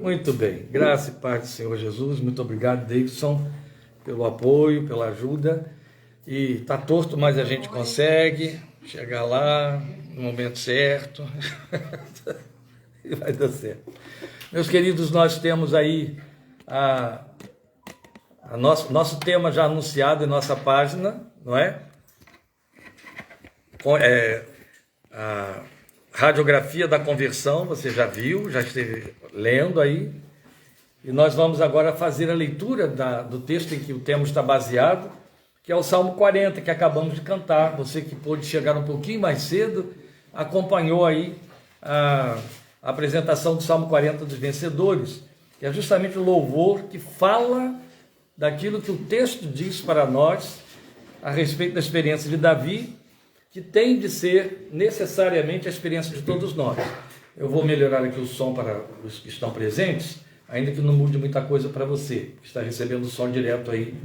Muito bem, graça e paz do Senhor Jesus. Muito obrigado, Davidson, pelo apoio, pela ajuda. E tá torto, mas a gente consegue chegar lá no momento certo e vai dar certo. Meus queridos, nós temos aí nosso tema já anunciado em nossa página, não é? A radiografia da conversão, você já viu, já esteve lendo aí, e nós vamos agora fazer a leitura do texto em que o tema está baseado, que é o Salmo 40, que acabamos de cantar. Você que pôde chegar um pouquinho mais cedo, acompanhou aí a apresentação do Salmo 40 dos vencedores, que é justamente o louvor que fala daquilo que o texto diz para nós a respeito da experiência de Davi, que tem de ser necessariamente a experiência de todos nós. Eu vou melhorar aqui o som para os que estão presentes, ainda que não mude muita coisa para você, que está recebendo o som direto aí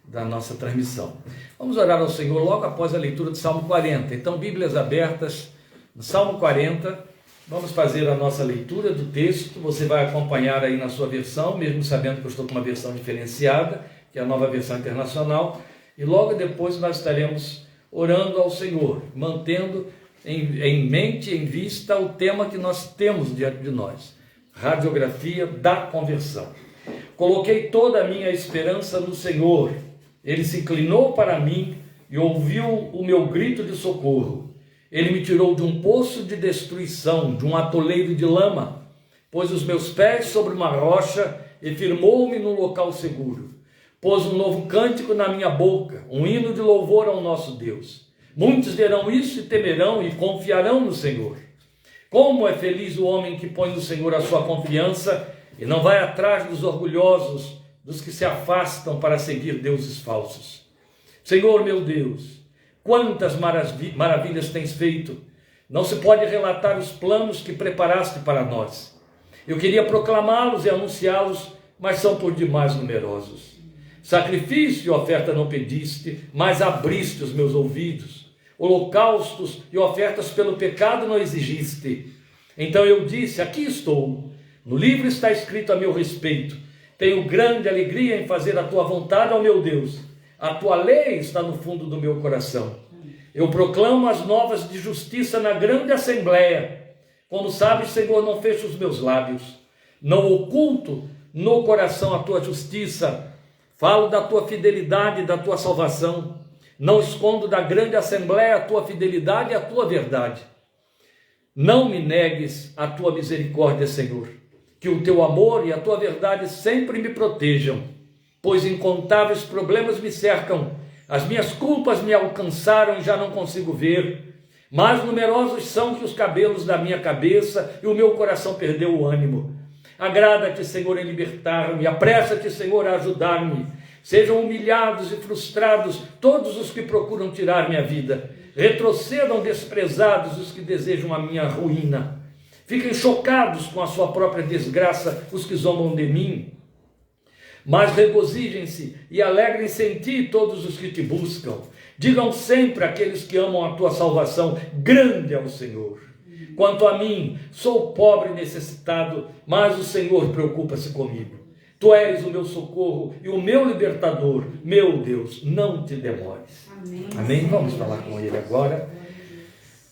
da nossa transmissão. Vamos orar ao Senhor logo após a leitura do Salmo 40. Então, Bíblias abertas no Salmo 40, vamos fazer a nossa leitura do texto. Você vai acompanhar aí na sua versão, mesmo sabendo que eu estou com uma versão diferenciada, que é a Nova Versão Internacional, e logo depois nós estaremos orando ao Senhor, mantendo em mente, em vista, o tema que nós temos diante de nós, radiografia da conversão. Coloquei toda a minha esperança no Senhor, Ele se inclinou para mim e ouviu o meu grito de socorro. Ele me tirou de um poço de destruição, de um atoleiro de lama, pôs os meus pés sobre uma rocha e firmou-me num local seguro. Pôs um novo cântico na minha boca, um hino de louvor ao nosso Deus. Muitos verão isso e temerão e confiarão no Senhor. Como é feliz o homem que põe no Senhor a sua confiança e não vai atrás dos orgulhosos, dos que se afastam para seguir deuses falsos. Senhor meu Deus, quantas maravilhas tens feito! Não se pode relatar os planos que preparaste para nós. Eu queria proclamá-los e anunciá-los, mas são por demais numerosos. Sacrifício e oferta não pediste, mas abriste os meus ouvidos. Holocaustos e ofertas pelo pecado não exigiste. Então eu disse, aqui estou. No livro está escrito a meu respeito. Tenho grande alegria em fazer a tua vontade, ó meu Deus. A tua lei está no fundo do meu coração. Eu proclamo as novas de justiça na grande assembleia. Como sabes, Senhor, não fecho os meus lábios. Não oculto no coração a tua justiça. Falo da tua fidelidade e da tua salvação. Não escondo da grande assembleia a tua fidelidade e a tua verdade. Não me negues a tua misericórdia, Senhor. Que o teu amor e a tua verdade sempre me protejam. Pois incontáveis problemas me cercam. As minhas culpas me alcançaram e já não consigo ver. Mais numerosos são que os cabelos da minha cabeça e o meu coração perdeu o ânimo. Agrada-te, Senhor, em libertar-me, apressa-te, Senhor, a ajudar-me. Sejam humilhados e frustrados todos os que procuram tirar minha vida. Retrocedam desprezados os que desejam a minha ruína. Fiquem chocados com a sua própria desgraça os que zombam de mim. Mas regozijem-se e alegrem-se em ti todos os que te buscam. Digam sempre àqueles que amam a tua salvação, grande é o Senhor. Quanto a mim, sou pobre e necessitado, mas o Senhor preocupa-se comigo. Tu és o meu socorro e o meu libertador. Meu Deus, não te demores. Amém. Amém? Vamos falar com Ele agora.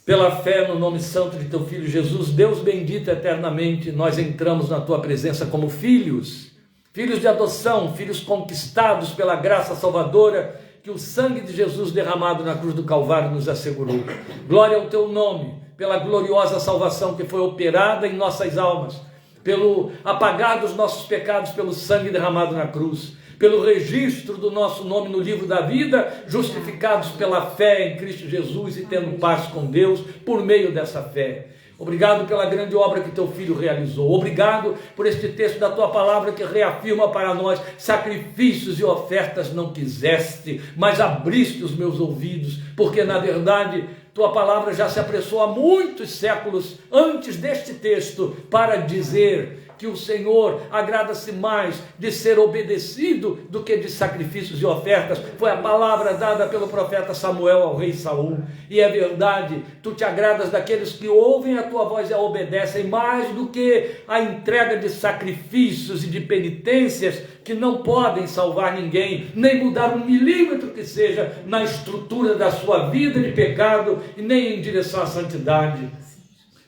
Pela fé no nome santo de teu Filho Jesus, Deus bendito eternamente, nós entramos na tua presença como filhos. Filhos de adoção, filhos conquistados pela graça salvadora que o sangue de Jesus derramado na cruz do Calvário nos assegurou. Glória ao teu nome, pela gloriosa salvação que foi operada em nossas almas, pelo apagar dos nossos pecados pelo sangue derramado na cruz, pelo registro do nosso nome no livro da vida, justificados pela fé em Cristo Jesus e tendo paz com Deus por meio dessa fé. Obrigado pela grande obra que teu Filho realizou. Obrigado por este texto da tua palavra que reafirma para nós: sacrifícios e ofertas não quiseste, mas abriste os meus ouvidos, porque na verdade tua palavra já se apressou há muitos séculos antes deste texto para dizer que o Senhor agrada-se mais de ser obedecido do que de sacrifícios e ofertas. Foi a palavra dada pelo profeta Samuel ao rei Saul. E é verdade, tu te agradas daqueles que ouvem a tua voz e a obedecem mais do que a entrega de sacrifícios e de penitências que não podem salvar ninguém, nem mudar 1 milímetro que seja na estrutura da sua vida de pecado e nem em direção à santidade.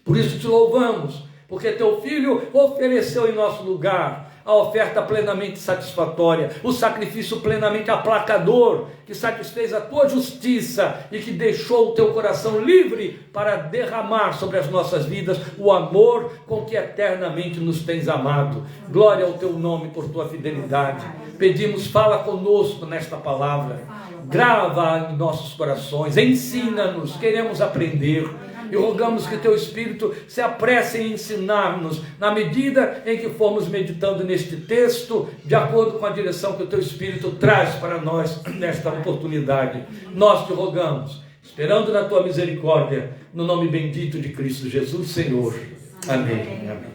Por isso te louvamos, porque teu Filho ofereceu em nosso lugar a oferta plenamente satisfatória, o sacrifício plenamente aplacador, que satisfez a tua justiça e que deixou o teu coração livre para derramar sobre as nossas vidas o amor com que eternamente nos tens amado. Glória ao teu nome por tua fidelidade. Pedimos, fala conosco nesta palavra, grava em nossos corações, ensina-nos, queremos aprender. E rogamos que teu Espírito se apresse em ensinar-nos, na medida em que formos meditando neste texto, de acordo com a direção que o teu Espírito traz para nós nesta oportunidade. Nós te rogamos, esperando na tua misericórdia, no nome bendito de Cristo Jesus, Senhor. Amém. Amém.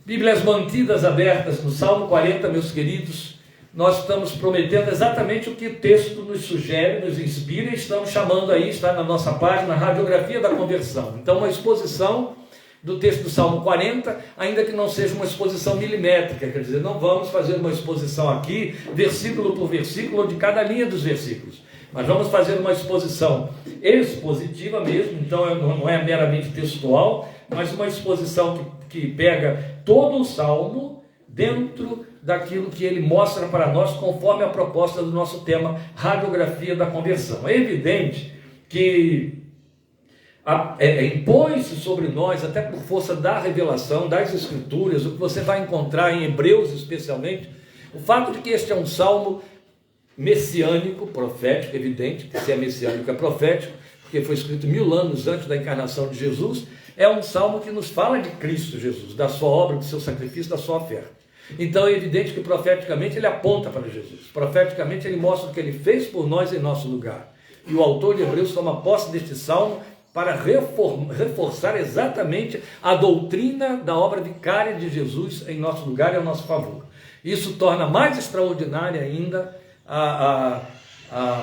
Bíblias mantidas abertas no Salmo 40, meus queridos. Nós estamos prometendo exatamente o que o texto nos sugere, nos inspira, e estamos chamando aí, está na nossa página, Radiografia da Conversão. Então, uma exposição do texto do Salmo 40, ainda que não seja uma exposição milimétrica, quer dizer, não vamos fazer uma exposição aqui, versículo por versículo, ou de cada linha dos versículos, mas vamos fazer uma exposição expositiva mesmo, então não é meramente textual, mas uma exposição que pega todo o Salmo dentro daquilo que ele mostra para nós, conforme a proposta do nosso tema, Radiografia da Conversão. É evidente que impõe-se sobre nós, até por força da revelação, das Escrituras, o que você vai encontrar em Hebreus especialmente, o fato de que este é um salmo messiânico, profético, evidente, que se é messiânico é profético, porque foi escrito 1000 anos antes da encarnação de Jesus, é um salmo que nos fala de Cristo Jesus, da sua obra, do seu sacrifício, da sua oferta. Então é evidente que profeticamente ele aponta para Jesus, profeticamente ele mostra o que ele fez por nós em nosso lugar. E o autor de Hebreus toma posse deste salmo para reforçar exatamente a doutrina da obra vicária de Jesus em nosso lugar e ao nosso favor. Isso torna mais extraordinária ainda a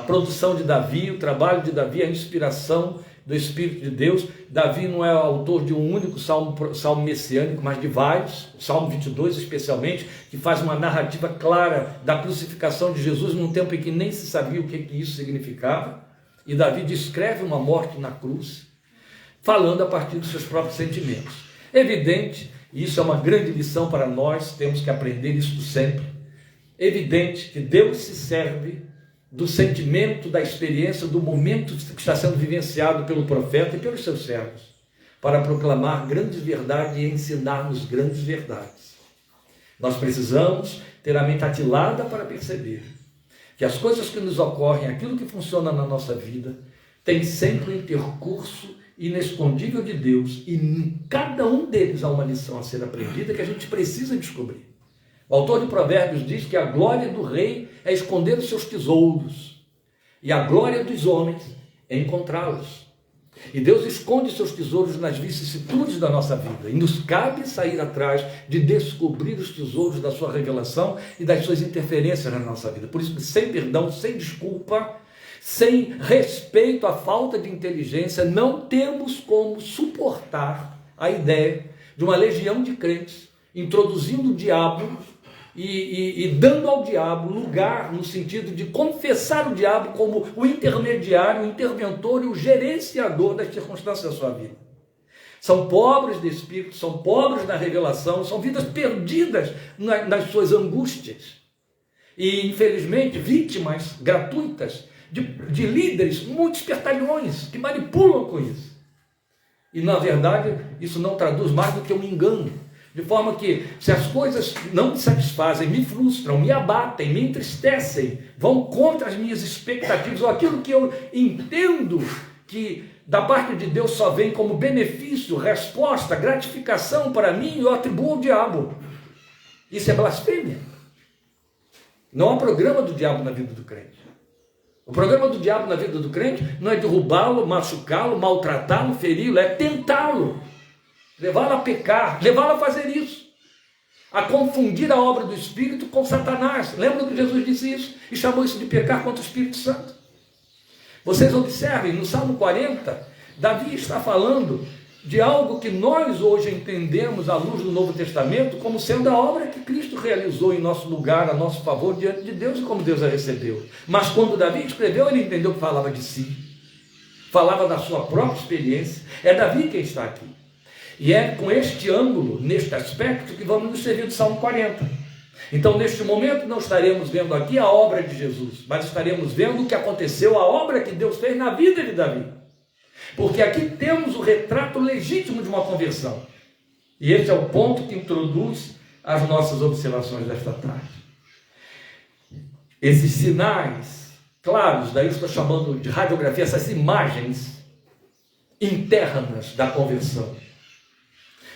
produção de Davi, o trabalho de Davi, a inspiração do Espírito de Deus. Davi não é autor de um único salmo messiânico, mas de vários, o Salmo 22 especialmente, que faz uma narrativa clara da crucificação de Jesus num tempo em que nem se sabia o que isso significava, e Davi descreve uma morte na cruz, falando a partir dos seus próprios sentimentos. Evidente, e isso é uma grande lição para nós, temos que aprender isso sempre, evidente que Deus se serve do sentimento, da experiência, do momento que está sendo vivenciado pelo profeta e pelos seus servos, para proclamar grandes verdades e ensinar-nos grandes verdades. Nós precisamos ter a mente atilada para perceber que as coisas que nos ocorrem, aquilo que funciona na nossa vida, tem sempre um intercurso inescondível de Deus, e em cada um deles há uma lição a ser aprendida que a gente precisa descobrir. O autor de Provérbios diz que a glória do rei é esconder os seus tesouros, e a glória dos homens é encontrá-los. E Deus esconde seus tesouros nas vicissitudes da nossa vida, e nos cabe sair atrás de descobrir os tesouros da sua revelação e das suas interferências na nossa vida. Por isso que sem perdão, sem desculpa, sem respeito à falta de inteligência, não temos como suportar a ideia de uma legião de crentes introduzindo o diabo e dando ao diabo lugar no sentido de confessar o diabo como o intermediário, o interventor e o gerenciador das circunstâncias da sua vida. São pobres de espírito, são pobres na revelação, são vidas perdidas nas suas angústias. E, infelizmente, vítimas gratuitas de líderes, muitos espertalhões, que manipulam com isso. E, na verdade, isso não traduz mais do que um engano. De forma que, se as coisas não me satisfazem, me frustram, me abatem, me entristecem, vão contra as minhas expectativas, ou aquilo que eu entendo que da parte de Deus só vem como benefício, resposta, gratificação para mim, eu atribuo ao diabo. Isso é blasfêmia. Não há programa do diabo na vida do crente. O programa do diabo na vida do crente não é derrubá-lo, machucá-lo, maltratá-lo, feri-lo, é tentá-lo, levá-lo a pecar, levá-lo a fazer isso. a confundir a obra do Espírito com Satanás. Lembra que Jesus disse isso? E chamou isso de pecar contra o Espírito Santo. Vocês observem, no Salmo 40, Davi está falando de algo que nós hoje entendemos à luz do Novo Testamento como sendo a obra que Cristo realizou em nosso lugar, a nosso favor, diante de Deus e como Deus a recebeu. Mas quando Davi escreveu, ele entendeu que falava de si, falava da sua própria experiência. É Davi quem está aqui. E é com este ângulo, neste aspecto, que vamos nos servir do Salmo 40. Então, neste momento, não estaremos vendo aqui a obra de Jesus, mas estaremos vendo o que aconteceu, a obra que Deus fez na vida de Davi. Porque aqui temos o retrato legítimo de uma conversão. E esse é o ponto que introduz as nossas observações desta tarde. Esses sinais claros, daí eu estou chamando de radiografia, essas imagens internas da conversão,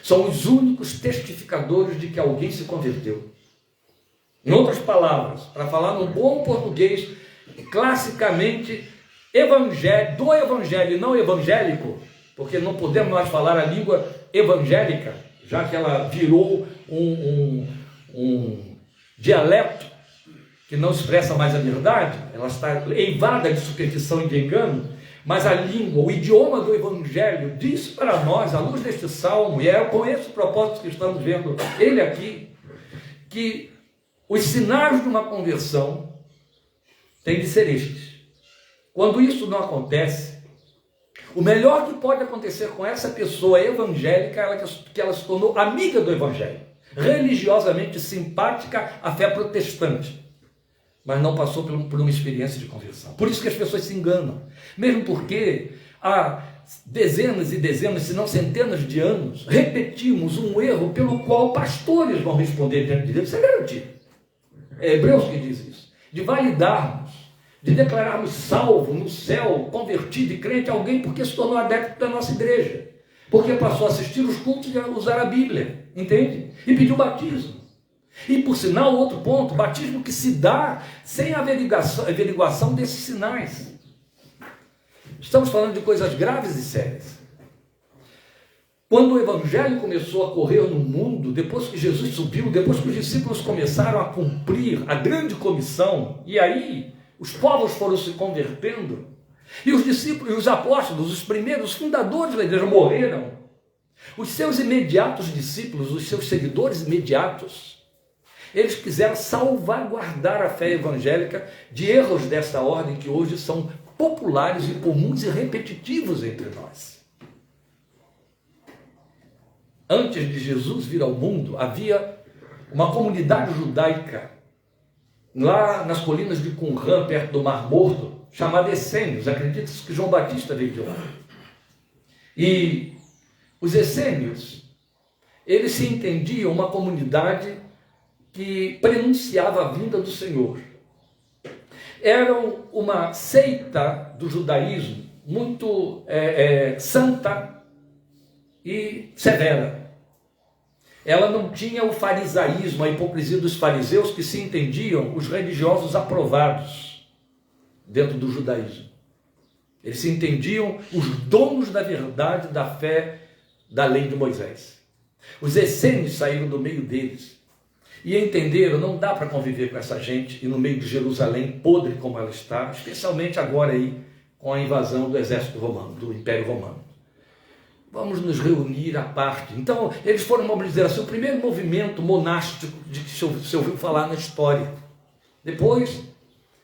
são os únicos testificadores de que alguém se converteu. Em outras palavras, para falar num bom português, classicamente do evangelho e não evangélico, porque não podemos mais falar a língua evangélica, já que ela virou um dialeto que não expressa mais a verdade, ela está eivada de superstição e de engano. Mas a língua, o idioma do Evangelho diz para nós, à luz deste salmo, e é com esse propósito que estamos vendo ele aqui, que os sinais de uma conversão têm de ser estes. Quando isso não acontece, o melhor que pode acontecer com essa pessoa evangélica é que ela se tornou amiga do Evangelho, religiosamente simpática à fé protestante, mas não passou por uma experiência de conversão. Por isso que as pessoas se enganam, mesmo porque há dezenas e dezenas, se não centenas de anos, repetimos um erro pelo qual pastores vão responder diante de Deus. Isso é garantido. É Hebreus que diz isso. De validarmos, de declararmos salvo no céu, convertido e crente alguém porque se tornou adepto da nossa igreja, porque passou a assistir os cultos e a usar a Bíblia, entende? E pediu batismo. E por sinal, outro ponto, batismo que se dá sem a averiguação desses sinais. Estamos falando de coisas graves e sérias. Quando o Evangelho começou a correr no mundo, depois que Jesus subiu, depois que os discípulos começaram a cumprir a grande comissão, e aí os povos foram se convertendo, e os discípulos, os apóstolos, os primeiros fundadores da igreja morreram, os seus imediatos discípulos, os seus seguidores imediatos, eles quiseram salvaguardar a fé evangélica de erros dessa ordem que hoje são populares e comuns e repetitivos entre nós. Antes de Jesus vir ao mundo, havia uma comunidade judaica lá nas colinas de Qumran, perto do Mar Morto, chamada Essênios. Acredita-se que João Batista veio de lá. E os essênios, eles se entendiam uma comunidade que prenunciava a vinda do Senhor. Eram uma seita do judaísmo muito santa e severa. Ela não tinha o farisaísmo, a hipocrisia dos fariseus, que se entendiam os religiosos aprovados dentro do judaísmo. Eles se entendiam os donos da verdade, da fé, da lei de Moisés. Os essênios saíram do meio deles e entenderam, não dá para conviver com essa gente e no meio de Jerusalém, podre como ela está, especialmente agora aí com a invasão do exército romano, do Império Romano. Vamos nos reunir à parte. Então, eles foram, vamos dizer assim, o primeiro movimento monástico de que se ouviu falar na história. Depois,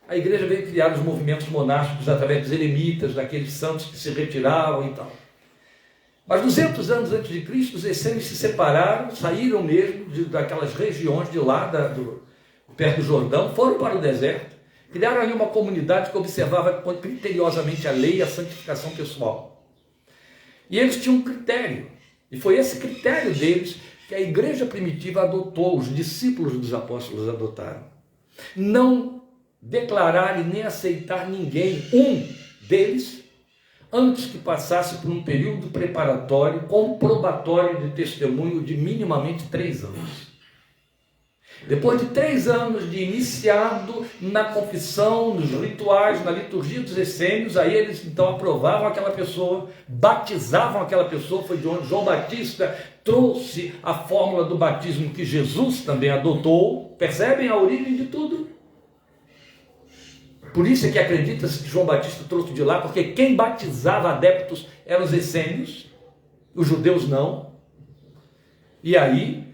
a igreja veio criar os movimentos monásticos através dos eremitas, daqueles santos que se retiravam e tal. Mas 200 anos antes de Cristo, os essênios se separaram, saíram mesmo daquelas regiões de lá, perto do Jordão, foram para o deserto, criaram ali uma comunidade que observava criteriosamente a lei e a santificação pessoal. E eles tinham um critério, e foi esse critério deles que a igreja primitiva adotou, os discípulos dos apóstolos adotaram. Não declarar e nem aceitar ninguém, um deles, antes que passasse por um período preparatório, comprobatório de testemunho de minimamente 3 anos. Depois de 3 anos de iniciado na confissão, nos rituais, na liturgia dos essênios, aí eles então aprovavam aquela pessoa, batizavam aquela pessoa. Foi de onde João Batista trouxe a fórmula do batismo que Jesus também adotou. Percebem a origem de tudo? Por isso é que acredita-se que João Batista trouxe de lá, porque quem batizava adeptos eram os essênios, os judeus não. E aí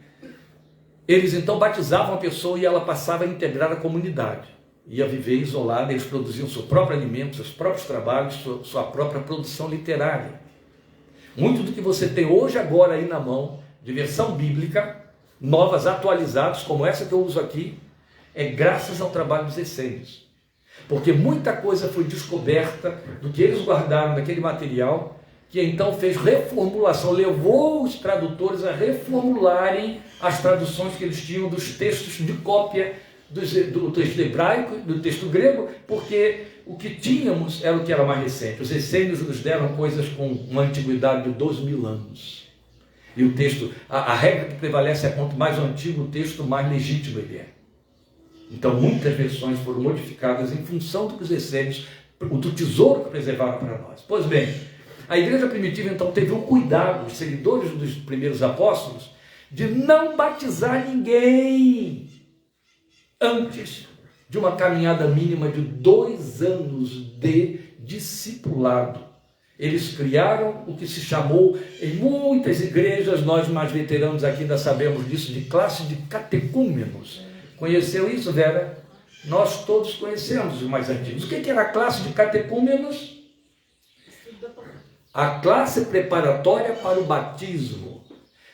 eles então batizavam a pessoa e ela passava a integrar a comunidade. Ia viver isolada, eles produziam seu próprio alimento, seus próprios trabalhos, sua própria produção literária. Muito do que você tem hoje, agora aí na mão, de versão bíblica, novas, atualizadas, como essa que eu uso aqui, é graças ao trabalho dos essênios. Porque muita coisa foi descoberta do que eles guardaram naquele material, que então fez reformulação, levou os tradutores a reformularem as traduções que eles tinham dos textos de cópia do texto hebraico, do texto grego, porque o que tínhamos era o que era mais recente. Os essênios nos deram coisas com uma antiguidade de 12.000 anos. E o texto, a regra que prevalece é quanto mais antigo o texto, mais legítimo ele é. Então muitas versões foram modificadas em função do que os essênios, do tesouro que preservaram para nós. Pois bem, a igreja primitiva então teve um cuidado, os seguidores dos primeiros apóstolos, de não batizar ninguém antes de uma caminhada mínima de 2 anos de discipulado. Eles criaram o que se chamou, em muitas igrejas, nós mais veteranos aqui ainda sabemos disso, de classe de catecúmenos. Conheceu isso, Vera? Nós todos conhecemos os mais antigos. O que era a classe de catecúmenos? A classe preparatória para o batismo.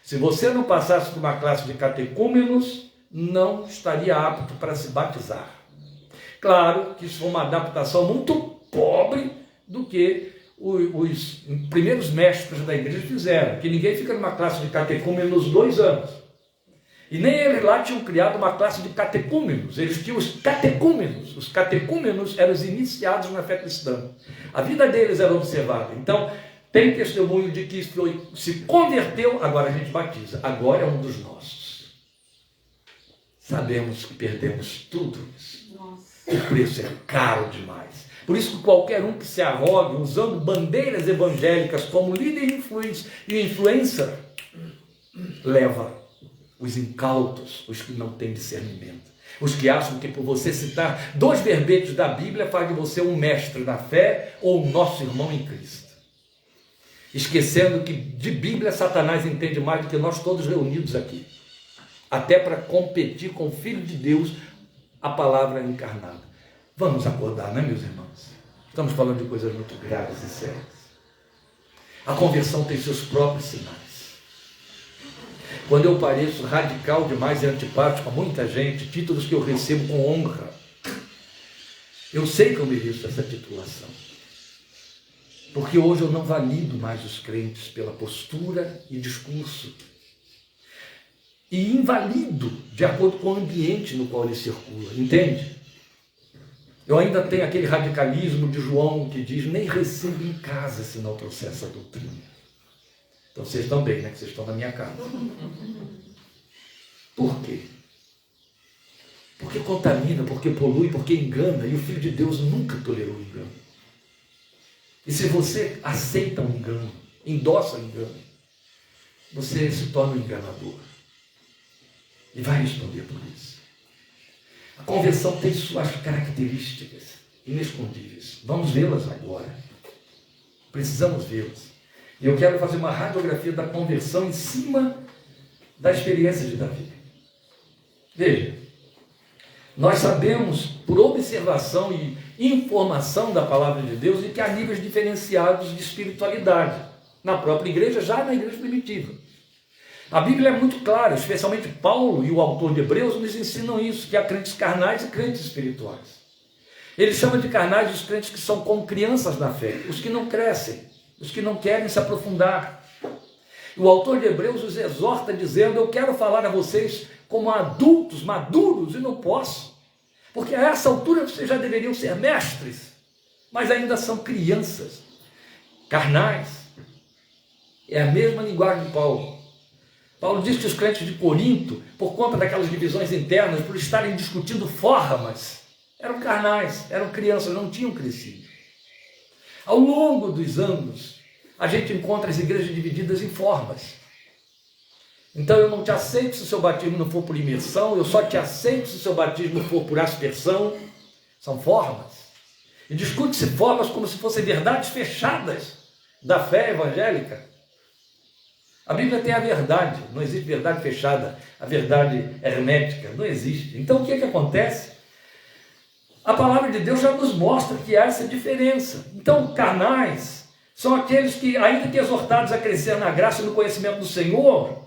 Se você não passasse por uma classe de catecúmenos, não estaria apto para se batizar. Claro que isso foi uma adaptação muito pobre do que os primeiros mestres da igreja fizeram, que ninguém fica numa classe de catecúmenos 2 anos. E nem eles lá tinham criado uma classe de catecúmenos, eles tinham os catecúmenos. Os catecúmenos eram os iniciados na fé cristã. A vida deles era observada. Então, tem testemunho de que se converteu, agora a gente batiza. Agora é um dos nossos. Sabemos que perdemos tudo isso. O preço é caro demais. Por isso que qualquer um que se arrogue, usando bandeiras evangélicas como líder e influencer, leva os incautos, os que não têm discernimento. Os que acham que por você citar 2 verbetes da Bíblia faz de você um mestre da fé ou um nosso irmão em Cristo. Esquecendo que de Bíblia Satanás entende mais do que nós todos reunidos aqui. Até para competir com o Filho de Deus, a palavra encarnada. Vamos acordar, não é, meus irmãos? Estamos falando de coisas muito graves e sérias. A conversão tem seus próprios sinais. Quando eu pareço radical demais e antipático a muita gente, títulos que eu recebo com honra, eu sei que eu mereço essa titulação. Porque hoje eu não valido mais os crentes pela postura e discurso. E invalido de acordo com o ambiente no qual ele circula, entende? Eu ainda tenho aquele radicalismo de João que diz, nem recebo em casa se não trouxer essa doutrina. Então vocês estão bem, né? Que vocês estão na minha casa. Por quê? Porque contamina, porque polui, porque engana. E o Filho de Deus nunca tolerou engano. E se você aceita um engano, endossa o engano, você se torna um enganador. E vai responder por isso. A conversão tem suas características inescondíveis. Vamos vê-las agora. Precisamos vê-las. E eu quero fazer uma radiografia da conversão em cima da experiência de Davi. Veja, nós sabemos, por observação e informação da palavra de Deus, de que há níveis diferenciados de espiritualidade na própria igreja, já na igreja primitiva. A Bíblia é muito clara, especialmente Paulo e o autor de Hebreus nos ensinam isso, que há crentes carnais e crentes espirituais. Ele chama de carnais os crentes que são como crianças na fé, os que não crescem, os que não querem se aprofundar. O autor de Hebreus os exorta dizendo, eu quero falar a vocês como adultos, maduros, e não posso. Porque a essa altura vocês já deveriam ser mestres, mas ainda são crianças, carnais. É a mesma linguagem de Paulo. Paulo diz que os crentes de Corinto, por conta daquelas divisões internas, por estarem discutindo formas, eram carnais, eram crianças, não tinham crescido. Ao longo dos anos, a gente encontra as igrejas divididas em formas. Então eu não te aceito se o seu batismo não for por imersão, eu só te aceito se o seu batismo for por aspersão. São formas. E discute-se formas como se fossem verdades fechadas da fé evangélica. A Bíblia tem a verdade, não existe verdade fechada, a verdade hermética, não existe. Então o que acontece? A palavra de Deus já nos mostra que há essa diferença. Então, carnais são aqueles que, ainda que exortados a crescer na graça e no conhecimento do Senhor,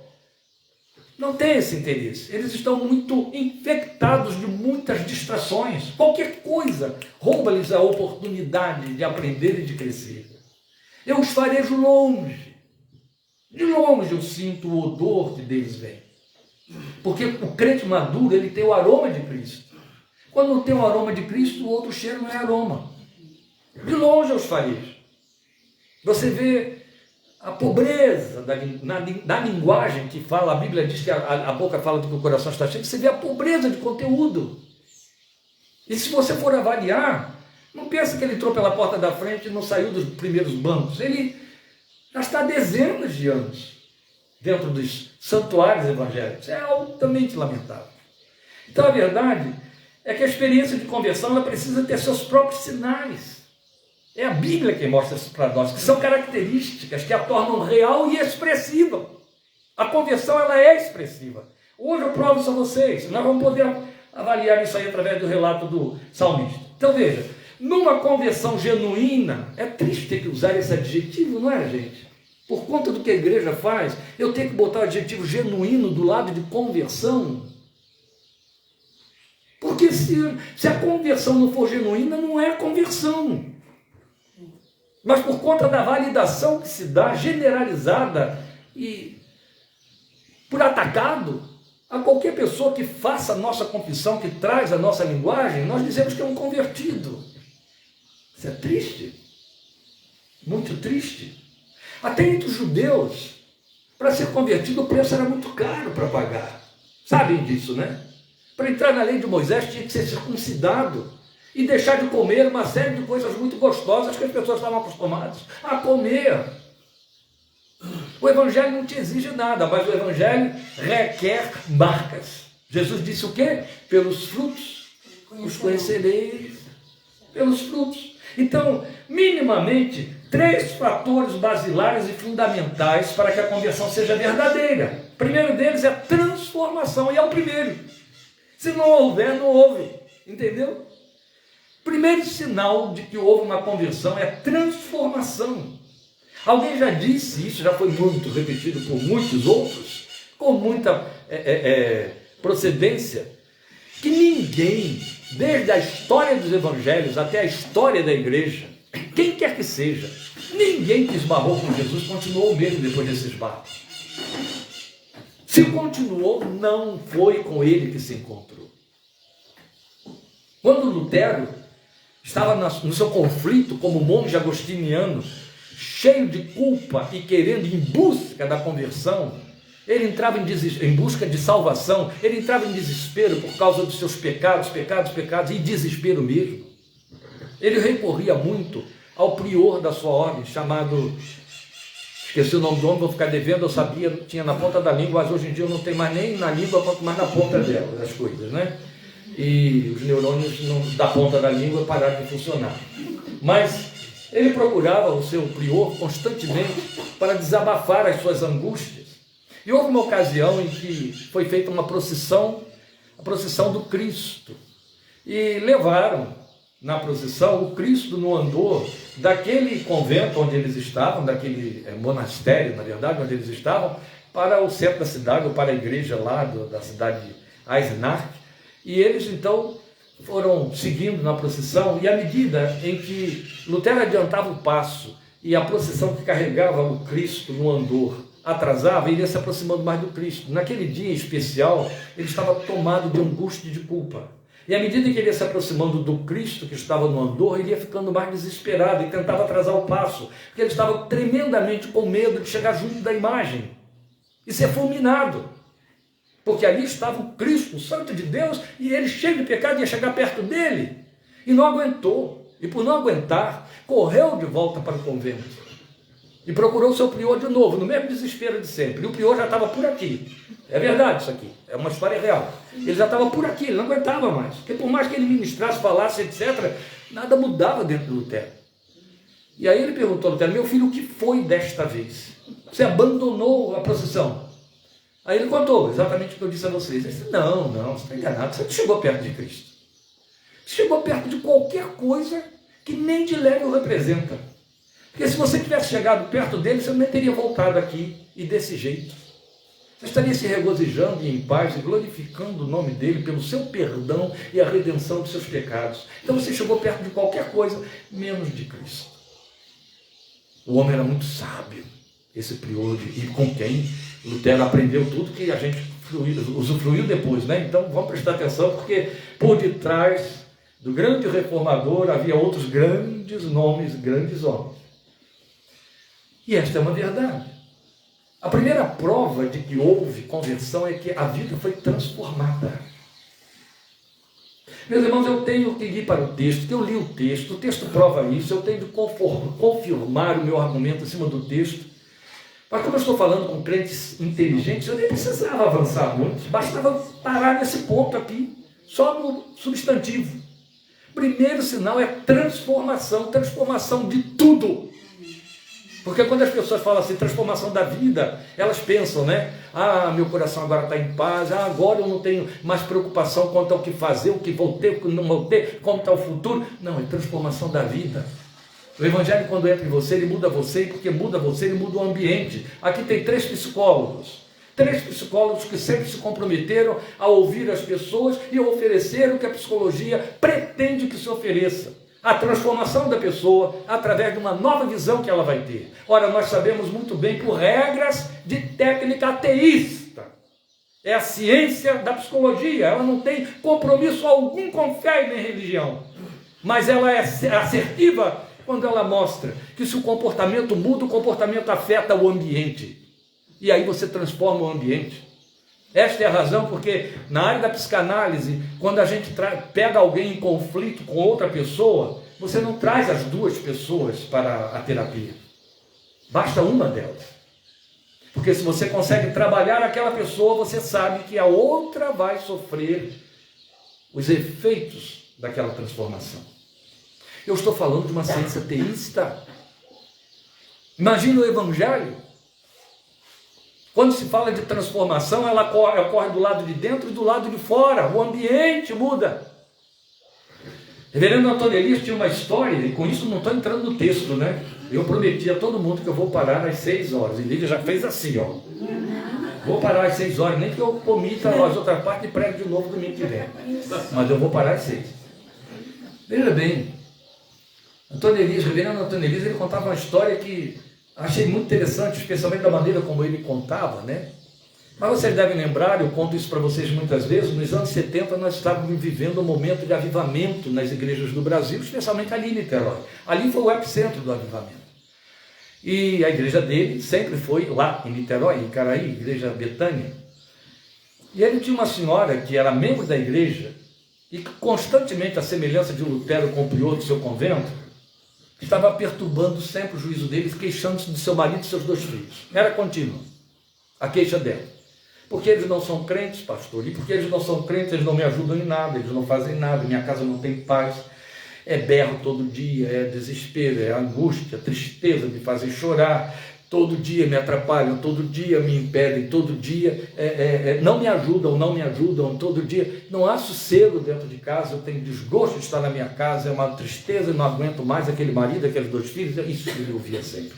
não têm esse interesse. Eles estão muito infectados de muitas distrações. Qualquer coisa rouba-lhes a oportunidade de aprender e de crescer. Eu os farejo longe. De longe eu sinto o odor que deles vem. Porque o crente maduro, ele tem o aroma de Cristo. Quando não tem o aroma de Cristo, o outro cheiro não é aroma. De longe eu os farejo. Você vê a pobreza da linguagem que fala, a Bíblia diz que a boca fala do que o coração está cheio, você vê a pobreza de conteúdo. E se você for avaliar, não pensa que ele entrou pela porta da frente e não saiu dos primeiros bancos. Ele já está há dezenas de anos dentro dos santuários evangélicos. É altamente lamentável. Então a verdade é que a experiência de conversão ela precisa ter seus próprios sinais. É a Bíblia que mostra isso para nós, que são características que a tornam real e expressiva. A conversão ela é expressiva. Hoje eu provo isso a vocês. Nós vamos poder avaliar isso aí através do relato do salmista. Então veja, numa conversão genuína, é triste ter que usar esse adjetivo, não é, gente? Por conta do que a igreja faz, eu tenho que botar o adjetivo genuíno do lado de conversão. Porque se a conversão não for genuína, não é conversão. Mas por conta da validação que se dá, generalizada e por atacado, a qualquer pessoa que faça a nossa confissão, que traz a nossa linguagem, nós dizemos que é um convertido. Isso é triste. Muito triste. Até entre os judeus, para ser convertido, o preço era muito caro para pagar. Sabem disso, né? Para entrar na lei de Moisés tinha que ser circuncidado e deixar de comer uma série de coisas muito gostosas que as pessoas estavam acostumadas a comer. O Evangelho não te exige nada, mas o Evangelho requer marcas. Jesus disse o quê? Pelos frutos os conhecereis. Pelos frutos. Então, minimamente, 3 fatores basilares e fundamentais para que a conversão seja verdadeira. O primeiro deles é transformação, e é o primeiro. Se não houver, não houve. Entendeu? Primeiro sinal de que houve uma conversão é transformação. Alguém já disse, isso já foi muito repetido por muitos outros, com muita procedência, que ninguém, desde a história dos evangelhos até a história da igreja, quem quer que seja, ninguém que esbarrou com Jesus continuou o mesmo depois desse esbarro. Se continuou, não foi com ele que se encontrou. Quando Lutero estava no seu conflito como monge agostiniano, cheio de culpa e querendo em busca da conversão, ele entrava em busca de salvação, ele entrava em desespero por causa dos seus pecados, e desespero mesmo. Ele recorria muito ao prior da sua ordem, chamado, esqueci o nome do homem, vou ficar devendo, eu sabia, tinha na ponta da língua, mas hoje em dia eu não tenho mais nem na língua, quanto mais na ponta dela, as coisas, né? E os neurônios da ponta da língua pararam de funcionar. Mas ele procurava o seu prior constantemente para desabafar as suas angústias. E houve uma ocasião em que foi feita uma procissão, a procissão do Cristo. E levaram na procissão o Cristo no andor daquele convento onde eles estavam, daquele monastério, na verdade, onde eles estavam, para o centro da cidade, ou para a igreja lá da cidade de Eisenach. E eles então foram seguindo na procissão, e à medida em que Lutero adiantava o passo e a procissão que carregava o Cristo no andor atrasava, ele ia se aproximando mais do Cristo. Naquele dia especial, ele estava tomado de angústia e de culpa. E à medida que ele ia se aproximando do Cristo que estava no andor, ele ia ficando mais desesperado e tentava atrasar o passo, porque ele estava tremendamente com medo de chegar junto da imagem. e ser fulminado. Porque ali estava o Cristo, o Santo de Deus, e ele, cheio de pecado, ia chegar perto dele. E não aguentou. E por não aguentar, correu de volta para o convento. E procurou o seu prior de novo, no mesmo desespero de sempre. E o prior já estava por aqui. É verdade isso aqui, é uma história real. Ele já estava por aqui, ele não aguentava mais. Porque por mais que ele ministrasse, falasse, etc., nada mudava dentro de Lutero. E aí ele perguntou a Lutero: meu filho, o que foi desta vez? Você abandonou a procissão? Aí ele contou exatamente o que eu disse a vocês. Ele disse: não, você está enganado, você não chegou perto de Cristo. Você chegou perto de qualquer coisa que nem de leve o representa. Porque se você tivesse chegado perto dele, você não teria voltado aqui e desse jeito. Você estaria se regozijando e em paz e glorificando o nome dele pelo seu perdão e a redenção dos seus pecados. Então você chegou perto de qualquer coisa, menos de Cristo. O homem era muito sábio, esse prior, e com quem Lutero aprendeu tudo que a gente usufruiu depois, né? Então vamos prestar atenção, porque por detrás do grande reformador havia outros grandes nomes, grandes homens. E esta é uma verdade. A primeira prova de que houve conversão é que a vida foi transformada. Meus irmãos, eu tenho que ir para o texto, que eu li o texto prova isso, eu tenho de confirmar o meu argumento em cima do texto. Mas como eu estou falando com crentes inteligentes, eu nem precisava avançar muito, bastava parar nesse ponto aqui, só no substantivo. Primeiro sinal é transformação de tudo. Porque quando as pessoas falam assim, transformação da vida, elas pensam, né? Ah, meu coração agora está em paz, agora eu não tenho mais preocupação quanto ao que fazer, o que vou ter, o que não vou ter, quanto ao futuro. Não, é transformação da vida. O Evangelho, quando entra em você, ele muda você, e porque muda você, ele muda o ambiente. Aqui tem três psicólogos que sempre se comprometeram a ouvir as pessoas e a oferecer o que a psicologia pretende que se ofereça. A transformação da pessoa através de uma nova visão que ela vai ter. Ora, nós sabemos muito bem por regras de técnica ateísta. É a ciência da psicologia, ela não tem compromisso algum com fé nem religião. Mas ela é assertiva quando ela mostra que se o comportamento muda, o comportamento afeta o ambiente. E aí você transforma o ambiente. Esta é a razão porque na área da psicanálise, quando a gente pega alguém em conflito com outra pessoa, você não traz as duas pessoas para a terapia. Basta uma delas. Porque se você consegue trabalhar aquela pessoa, você sabe que a outra vai sofrer os efeitos daquela transformação. Eu estou falando de uma ciência teísta. Imagina o Evangelho. Quando se fala de transformação, ela ocorre do lado de dentro e do lado de fora. O ambiente muda. Reverendo Antônio Elias tinha uma história, e com isso não estou entrando no texto, né? Eu prometi a todo mundo que eu vou parar às 6 horas. E Lívia já fez assim, ó. Vou parar às 6 horas, nem que eu comita as outras partes e prego de novo domingo que vem. Mas eu vou parar às 6. Veja bem, Reverendo Antônio Elias, ele contava uma história que achei muito interessante, especialmente da maneira como ele contava, né? Mas vocês devem lembrar, eu conto isso para vocês muitas vezes, nos anos 70 nós estávamos vivendo um momento de avivamento nas igrejas do Brasil, especialmente ali em Niterói. Ali foi o epicentro do avivamento. E a igreja dele sempre foi lá em Niterói, em Caraí, igreja Betânia. E ele tinha uma senhora que era membro da igreja e que constantemente, a semelhança de Lutero com o prior do seu convento, estava perturbando sempre o juízo deles, queixando-se de seu marido e seus 2 filhos. Era contínua a queixa dela. Porque eles não são crentes, pastor, e porque eles não são crentes, eles não me ajudam em nada, eles não fazem nada, minha casa não tem paz. É berro todo dia, é desespero, é angústia, tristeza, me fazem chorar, todo dia me atrapalham, todo dia me impedem, todo dia não me ajudam, todo dia não há sossego dentro de casa, eu tenho desgosto de estar na minha casa, é uma tristeza, eu não aguento mais aquele marido, aqueles 2 filhos, isso ele ouvia sempre.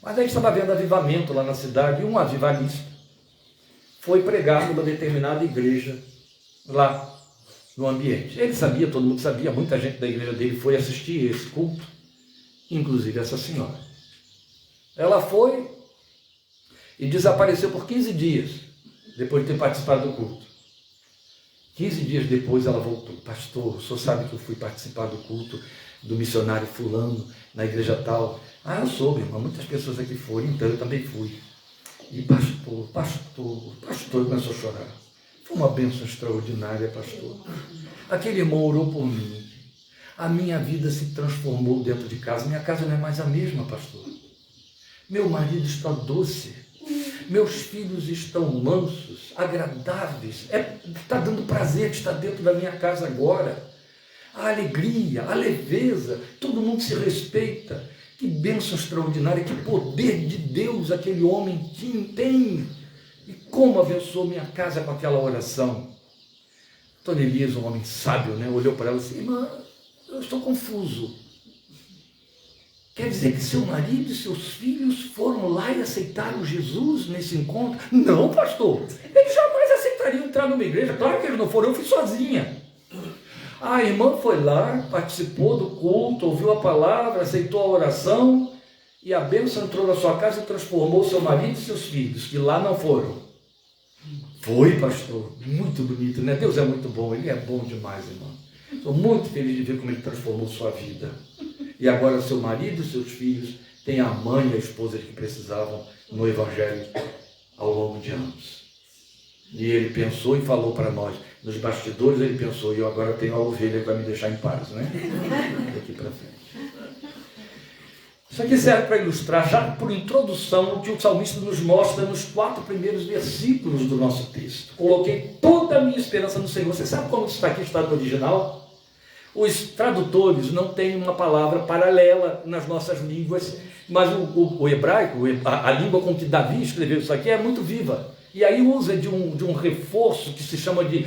Mas aí estava havendo avivamento lá na cidade, e um avivalista foi pregar numa determinada igreja lá no ambiente. Ele sabia, todo mundo sabia, muita gente da igreja dele foi assistir esse culto, inclusive essa senhora. Ela foi e desapareceu por 15 dias, depois de ter participado do culto. 15 dias depois ela voltou. Pastor, o senhor sabe que eu fui participar do culto do missionário fulano, na igreja tal. Ah, eu soube, irmão, muitas pessoas aqui foram, então eu também fui. E pastor começou a chorar. Foi uma bênção extraordinária, pastor. Aquele irmão orou por mim. A minha vida se transformou dentro de casa. Minha casa não é mais a mesma, pastor. Meu marido está doce. Meus filhos estão mansos, agradáveis. Está dando prazer de estar dentro da minha casa agora. A alegria, a leveza, todo mundo se respeita. Que bênção extraordinária, que poder de Deus aquele homem tem. E como abençoou minha casa com aquela oração. Dona Elias, um homem sábio, né? Olhou para ela assim: irmã, eu estou confuso. Quer dizer que seu marido e seus filhos foram lá e aceitaram Jesus nesse encontro? Não, pastor, eles jamais aceitariam entrar numa igreja. Claro que eles não foram, eu fui sozinha. A irmã foi lá, participou do culto, ouviu a palavra, aceitou a oração, e a bênção entrou na sua casa e transformou seu marido e seus filhos, que lá não foram. Foi, pastor, muito bonito, né? Deus é muito bom, Ele é bom demais, irmão. Estou muito feliz de ver como Ele transformou sua vida. E agora seu marido e seus filhos têm a mãe e a esposa que precisavam no Evangelho ao longo de anos. E ele pensou e falou para nós, nos bastidores ele pensou: e eu agora tenho a ovelha que vai me deixar em paz, né? Daqui para frente. Isso aqui serve para ilustrar, já por introdução, o que o salmista nos mostra nos 4 primeiros versículos do nosso texto. Coloquei toda a minha esperança no Senhor. Você sabe como isso está aqui, está no original? Os tradutores não têm uma palavra paralela nas nossas línguas, mas o hebraico, a língua com que Davi escreveu isso aqui, é muito viva. E aí usa de um reforço que se chama de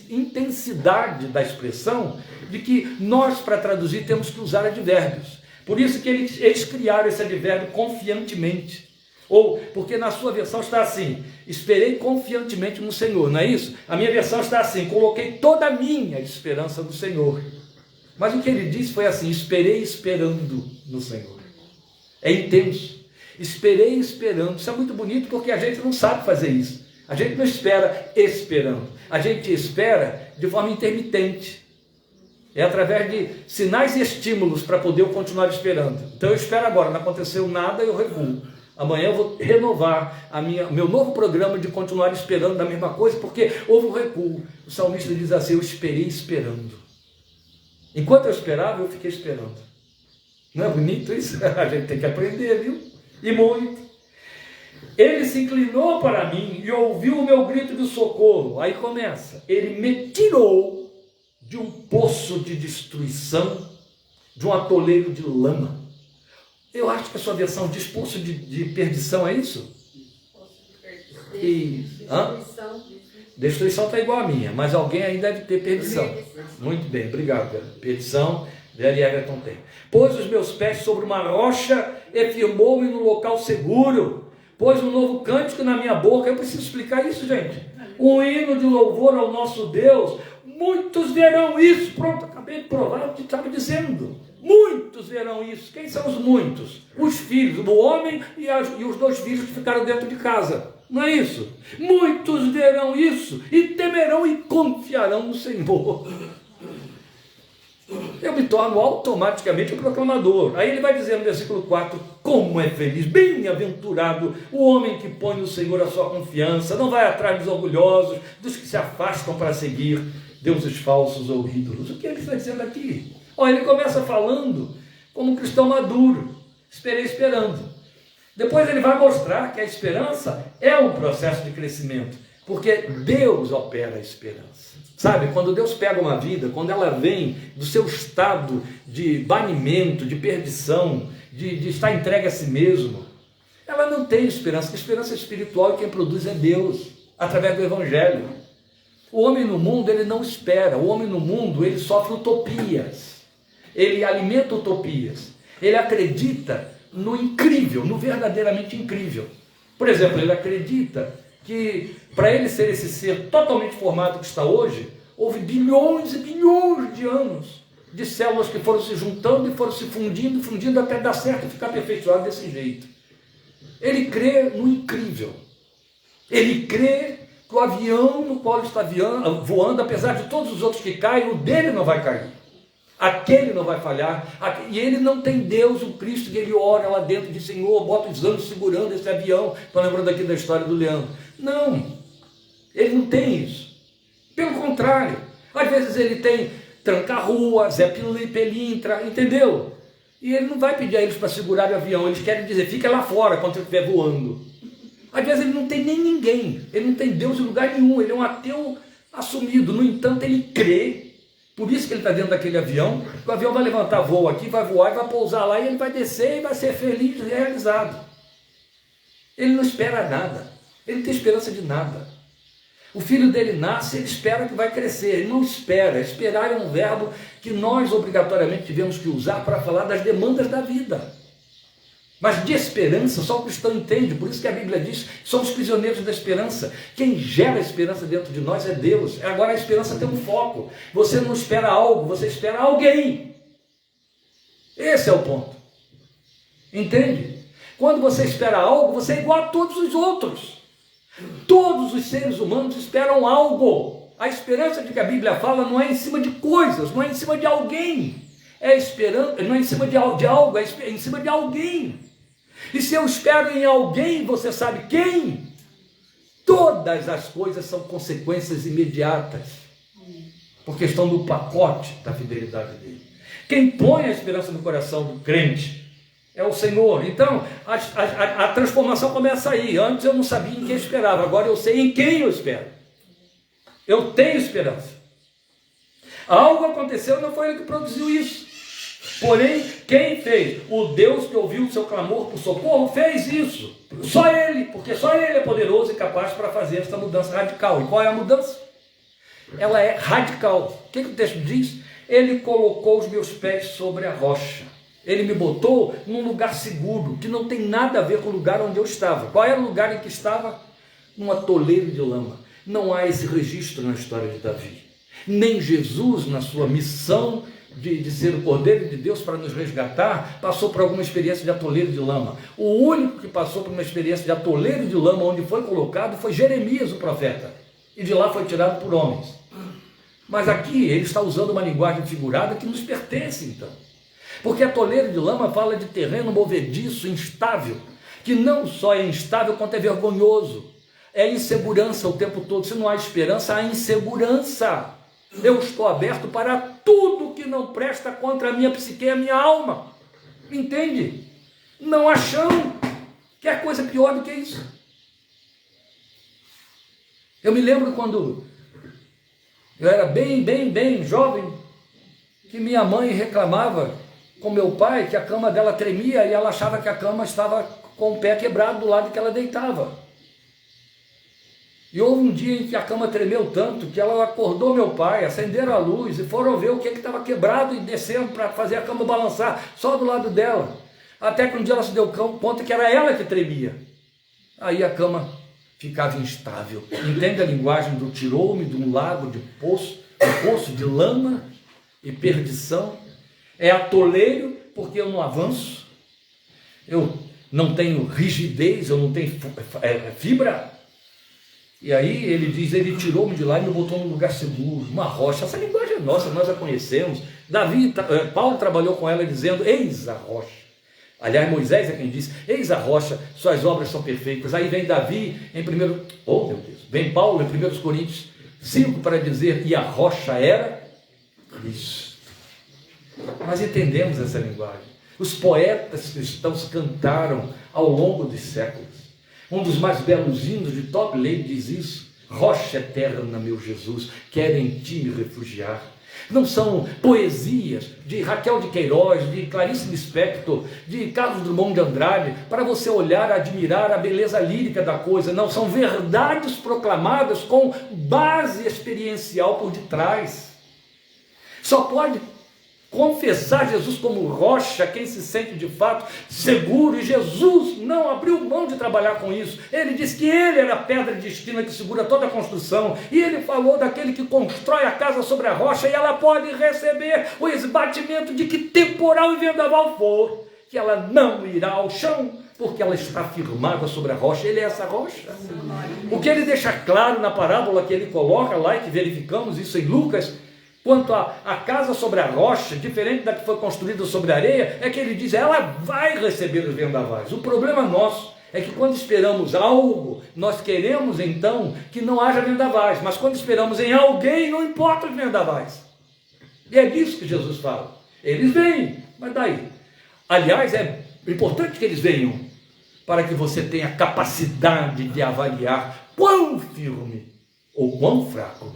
intensidade da expressão, de que nós, para traduzir, temos que usar advérbios. Por isso que eles criaram esse advérbio confiantemente. Ou, porque na sua versão está assim: esperei confiantemente no Senhor, não é isso? A minha versão está assim: coloquei toda a minha esperança no Senhor. Mas o que ele disse foi assim: esperei esperando no Senhor. É intenso. Esperei esperando. Isso é muito bonito, porque a gente não sabe fazer isso. A gente não espera esperando. A gente espera de forma intermitente. É através de sinais e estímulos para poder eu continuar esperando. Então eu espero agora, não aconteceu nada, eu recuo. Amanhã eu vou renovar meu novo programa de continuar esperando da mesma coisa, porque houve um recuo. O salmista diz assim: eu esperei esperando. Enquanto eu esperava, eu fiquei esperando. Não é bonito isso? A gente tem que aprender, viu? E muito. Ele se inclinou para mim e ouviu o meu grito de socorro. Aí começa: ele me tirou de um poço de destruição, de um atoleiro de lama. Eu acho que a sua versão diz poço de perdição, é isso? Poço de perdição. Destruição. Destruição está igual a minha, mas alguém aí deve ter perdição. Muito bem, obrigado, Vera. Perdição, Vera e Everton tem. Pôs os meus pés sobre uma rocha e firmou-me no local seguro. Pôs um novo cântico na minha boca. Eu preciso explicar isso, gente. Um hino de louvor ao nosso Deus. Muitos verão isso. Pronto, acabei de provar o que estava dizendo. Muitos verão isso. Quem são os muitos? Os filhos, o homem e os 2 filhos que ficaram dentro de casa. Não é isso? Muitos verão isso e temerão e confiarão no Senhor. Eu me torno automaticamente um proclamador. Aí ele vai dizer no versículo 4: como é feliz, bem-aventurado o homem que põe no Senhor a sua confiança, não vai atrás dos orgulhosos, dos que se afastam para seguir deuses falsos ou ídolos. O que ele está dizendo aqui? Olha, ele começa falando como um cristão maduro. Esperei esperando. Depois ele vai mostrar que a esperança é um processo de crescimento, porque Deus opera a esperança. Sabe, quando Deus pega uma vida, quando ela vem do seu estado de banimento, de perdição, de estar entregue a si mesmo, ela não tem esperança, porque a esperança espiritual, quem produz é Deus, através do Evangelho. O homem no mundo, ele não espera. O homem no mundo, ele sofre utopias. Ele alimenta utopias. Ele acredita no incrível, no verdadeiramente incrível. Por exemplo, ele acredita que para ele ser esse ser totalmente formado que está hoje, houve bilhões e bilhões de anos de células que foram se juntando e foram se fundindo até dar certo e ficar aperfeiçoado desse jeito. Ele crê no incrível. Ele crê que o avião no qual ele está voando, apesar de todos os outros que caem, o dele não vai cair. Aquele não vai falhar. E ele não tem Deus, o Cristo, que ele ora lá dentro de Senhor, bota os anjos segurando esse avião. Estou lembrando aqui da história do Leandro. Não, ele não tem isso. Pelo contrário, às vezes ele tem tranca-rua, Zé Pelintra, entendeu? E ele não vai pedir a eles para segurar o avião, eles querem dizer, fica lá fora quando você estiver voando. Às vezes ele não tem nem ninguém, ele não tem Deus em lugar nenhum, ele é um ateu assumido. No entanto, ele crê. Por isso que ele está dentro daquele avião. O avião vai levantar voo aqui, vai voar, vai pousar lá e ele vai descer e vai ser feliz e realizado. Ele não espera nada. Ele não tem esperança de nada. O filho dele nasce, ele espera que vai crescer. Ele não espera. Esperar é um verbo que nós obrigatoriamente tivemos que usar para falar das demandas da vida. Mas de esperança, só o cristão entende. Por isso que a Bíblia diz, somos prisioneiros da esperança. Quem gera a esperança dentro de nós é Deus. Agora a esperança tem um foco. Você não espera algo, você espera alguém. Esse é o ponto. Entende? Quando você espera algo, você é igual a todos os outros. Todos os seres humanos esperam algo. A esperança de que a Bíblia fala não é em cima de coisas, não é em cima de alguém. É esperando, não é em cima de algo, é em cima de alguém. E se eu espero em alguém, você sabe quem? Todas as coisas são consequências imediatas, porque estão no pacote da fidelidade dele. Quem põe a esperança no coração do crente é o Senhor. Então, a transformação começa aí. Antes eu não sabia em quem esperava, agora eu sei em quem eu espero. Eu tenho esperança. Algo aconteceu, não foi ele que produziu isso. Porém, quem fez? O Deus que ouviu o seu clamor por socorro fez isso. Só Ele, porque só Ele é poderoso e capaz para fazer essa mudança radical. E qual é a mudança? Ela é radical. O que o texto diz? Ele colocou os meus pés sobre a rocha. Ele me botou num lugar seguro, que não tem nada a ver com o lugar onde eu estava. Qual era o lugar em que estava? Num atoleiro de lama. Não há esse registro na história de Davi. Nem Jesus, na sua missão de ser o Cordeiro de Deus para nos resgatar, passou por alguma experiência de atoleiro de lama. O único que passou por uma experiência de atoleiro de lama, onde foi colocado, foi Jeremias, o profeta. E de lá foi tirado por homens. Mas aqui ele está usando uma linguagem figurada que nos pertence, então. Porque atoleiro de lama fala de terreno movediço, instável, que não só é instável, quanto é vergonhoso. É insegurança o tempo todo. Se não há esperança, há insegurança. Eu estou aberto para tudo que não presta contra a minha psique e a minha alma. Entende? Não há chão. Quer coisa pior do que isso? Eu me lembro quando eu era bem jovem, que minha mãe reclamava com meu pai que a cama dela tremia e ela achava que a cama estava com o pé quebrado do lado que ela deitava. E houve um dia em que a cama tremeu tanto que ela acordou meu pai, acenderam a luz e foram ver o que estava quebrado e descendo para fazer a cama balançar, só do lado dela. Até que um dia ela se deu conta que era ela que tremia. Aí a cama ficava instável. Entende a linguagem do tirou-me de um lago de poço, um poço de lama e perdição? É atoleiro porque eu não avanço, eu não tenho rigidez, eu não tenho fibra. E aí ele diz, ele tirou-me de lá e me botou num lugar seguro, uma rocha. Essa linguagem é nossa, nós a conhecemos. Paulo trabalhou com ela dizendo, eis a rocha. Aliás, Moisés é quem diz, eis a rocha, suas obras são perfeitas. Aí vem Davi vem Paulo em 1 Coríntios 5 para dizer, e a rocha era Cristo. Nós entendemos essa linguagem. Os poetas cristãos cantaram ao longo dos séculos. Um dos mais belos hinos de Top Lane diz isso: rocha eterna, meu Jesus, quero em ti me refugiar. Não são poesias de Raquel de Queiroz, de Clarice Lispector, de Carlos Drummond de Andrade, para você olhar, admirar a beleza lírica da coisa. Não, são verdades proclamadas com base experiencial por detrás. Só pode confessar Jesus como rocha quem se sente de fato seguro, e Jesus não abriu mão de trabalhar com isso. Ele disse que ele era a pedra de esquina que segura toda a construção, e ele falou daquele que constrói a casa sobre a rocha, e ela pode receber o esbatimento de que temporal e vendaval for, que ela não irá ao chão, porque ela está firmada sobre a rocha. Ele é essa rocha. O que ele deixa claro na parábola que ele coloca lá, e que verificamos isso em Lucas, Quanto à casa sobre a rocha, diferente da que foi construída sobre a areia, é que ele diz, ela vai receber os vendavais. O problema nosso é que quando esperamos algo, nós queremos então que não haja vendavais, mas quando esperamos em alguém, não importa os vendavais. E é disso que Jesus fala. Eles vêm, mas daí? Aliás, é importante que eles venham, para que você tenha capacidade de avaliar quão firme ou quão fraco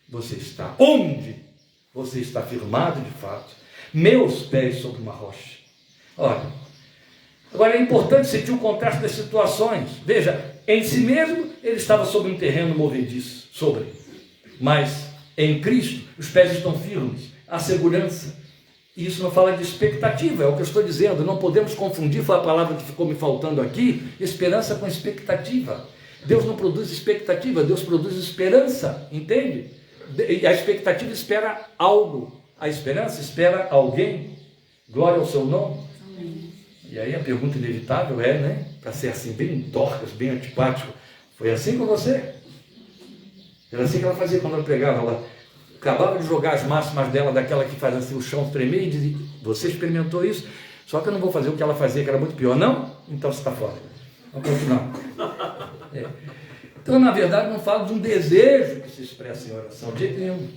você está. Onde você está firmado de fato. Meus pés sobre uma rocha. Olha, agora é importante sentir o contraste das situações. Veja, em si mesmo ele estava sobre um terreno movediço, mas em Cristo os pés estão firmes, há segurança. E isso não fala de expectativa, é o que eu estou dizendo. Não podemos confundir, foi a palavra que ficou me faltando aqui, esperança com expectativa. Deus não produz expectativa, Deus produz esperança, entende? E a expectativa espera algo, a esperança espera alguém. Glória ao seu nome. Amém. E aí a pergunta inevitável é, né, para ser assim, bem Dorcas, bem antipático, foi assim com você? Era assim que ela fazia quando ela pregava, ela acabava de jogar as máximas dela, daquela que faz assim o chão tremer, e dizia, você experimentou isso? Só que eu não vou fazer o que ela fazia, que era muito pior. Não? Então você está fora. Vamos continuar. Então, na verdade, não falo de um desejo que se expressa em oração, de jeito nenhum.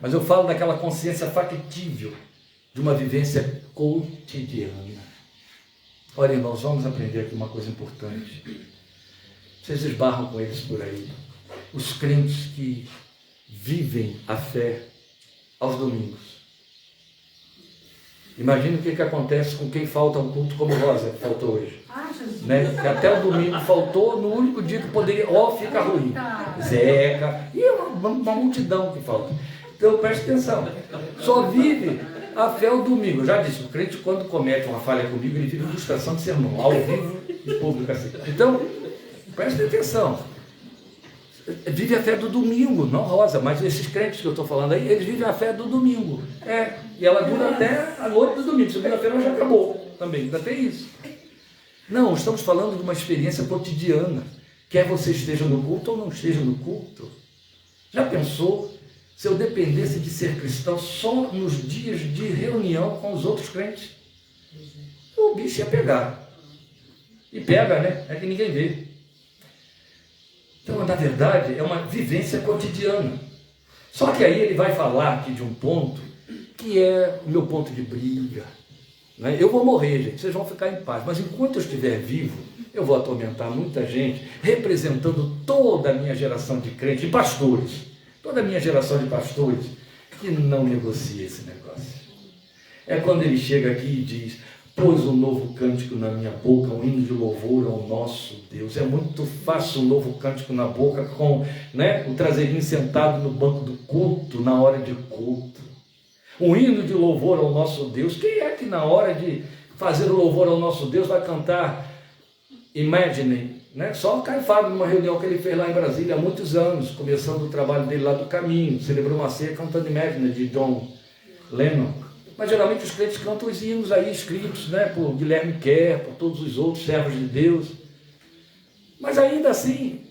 Mas eu falo daquela consciência factível, de uma vivência cotidiana. Olha, irmãos, vamos aprender aqui uma coisa importante. Vocês esbarram com eles por aí. Os crentes que vivem a fé aos domingos. Imagina o que acontece com quem falta um culto como Rosa, que faltou hoje. Né? Que até o domingo faltou, no único dia que poderia, fica ruim. Zeca, e uma multidão que falta. Então preste atenção, só vive a fé ao domingo. Eu já disse, o crente quando comete uma falha comigo, ele vive ilustração de sermão, ao vivo e público assim. Então, preste atenção. Vive a fé do domingo, não Rosa, mas esses crentes que eu estou falando aí, eles vivem a fé do domingo. E ela dura até a noite do domingo, segunda-feira já acabou também, ainda tem isso. Não, estamos falando de uma experiência cotidiana, quer você esteja no culto ou não esteja no culto. Já pensou se eu dependesse de ser cristão só nos dias de reunião com os outros crentes? O bicho ia pegar. E pega, né? É que ninguém vê. Então, na verdade, é uma vivência cotidiana. Só que aí ele vai falar aqui de um ponto que é o meu ponto de briga. Né? Eu vou morrer, gente, vocês vão ficar em paz. Mas enquanto eu estiver vivo, eu vou atormentar muita gente, representando toda a minha geração de crentes, de pastores, toda a minha geração de pastores, que não negocia esse negócio. É quando ele chega aqui e diz, pôs um novo cântico na minha boca, um hino de louvor ao nosso Deus. É muito fácil um novo cântico na boca com, né, o traseirinho sentado no banco do culto, na hora de culto. Um hino de louvor ao nosso Deus. Quem é que na hora de fazer o louvor ao nosso Deus vai cantar Imagine? Né? Só o Caio Fábio, numa reunião que ele fez lá em Brasília há muitos anos, começando o trabalho dele lá do Caminho, celebrou uma ceia cantando Imagine, de John Lennon. Mas geralmente os crentes cantam os hinos aí escritos, né, por Guilherme Kerr, por todos os outros servos de Deus. Mas ainda assim,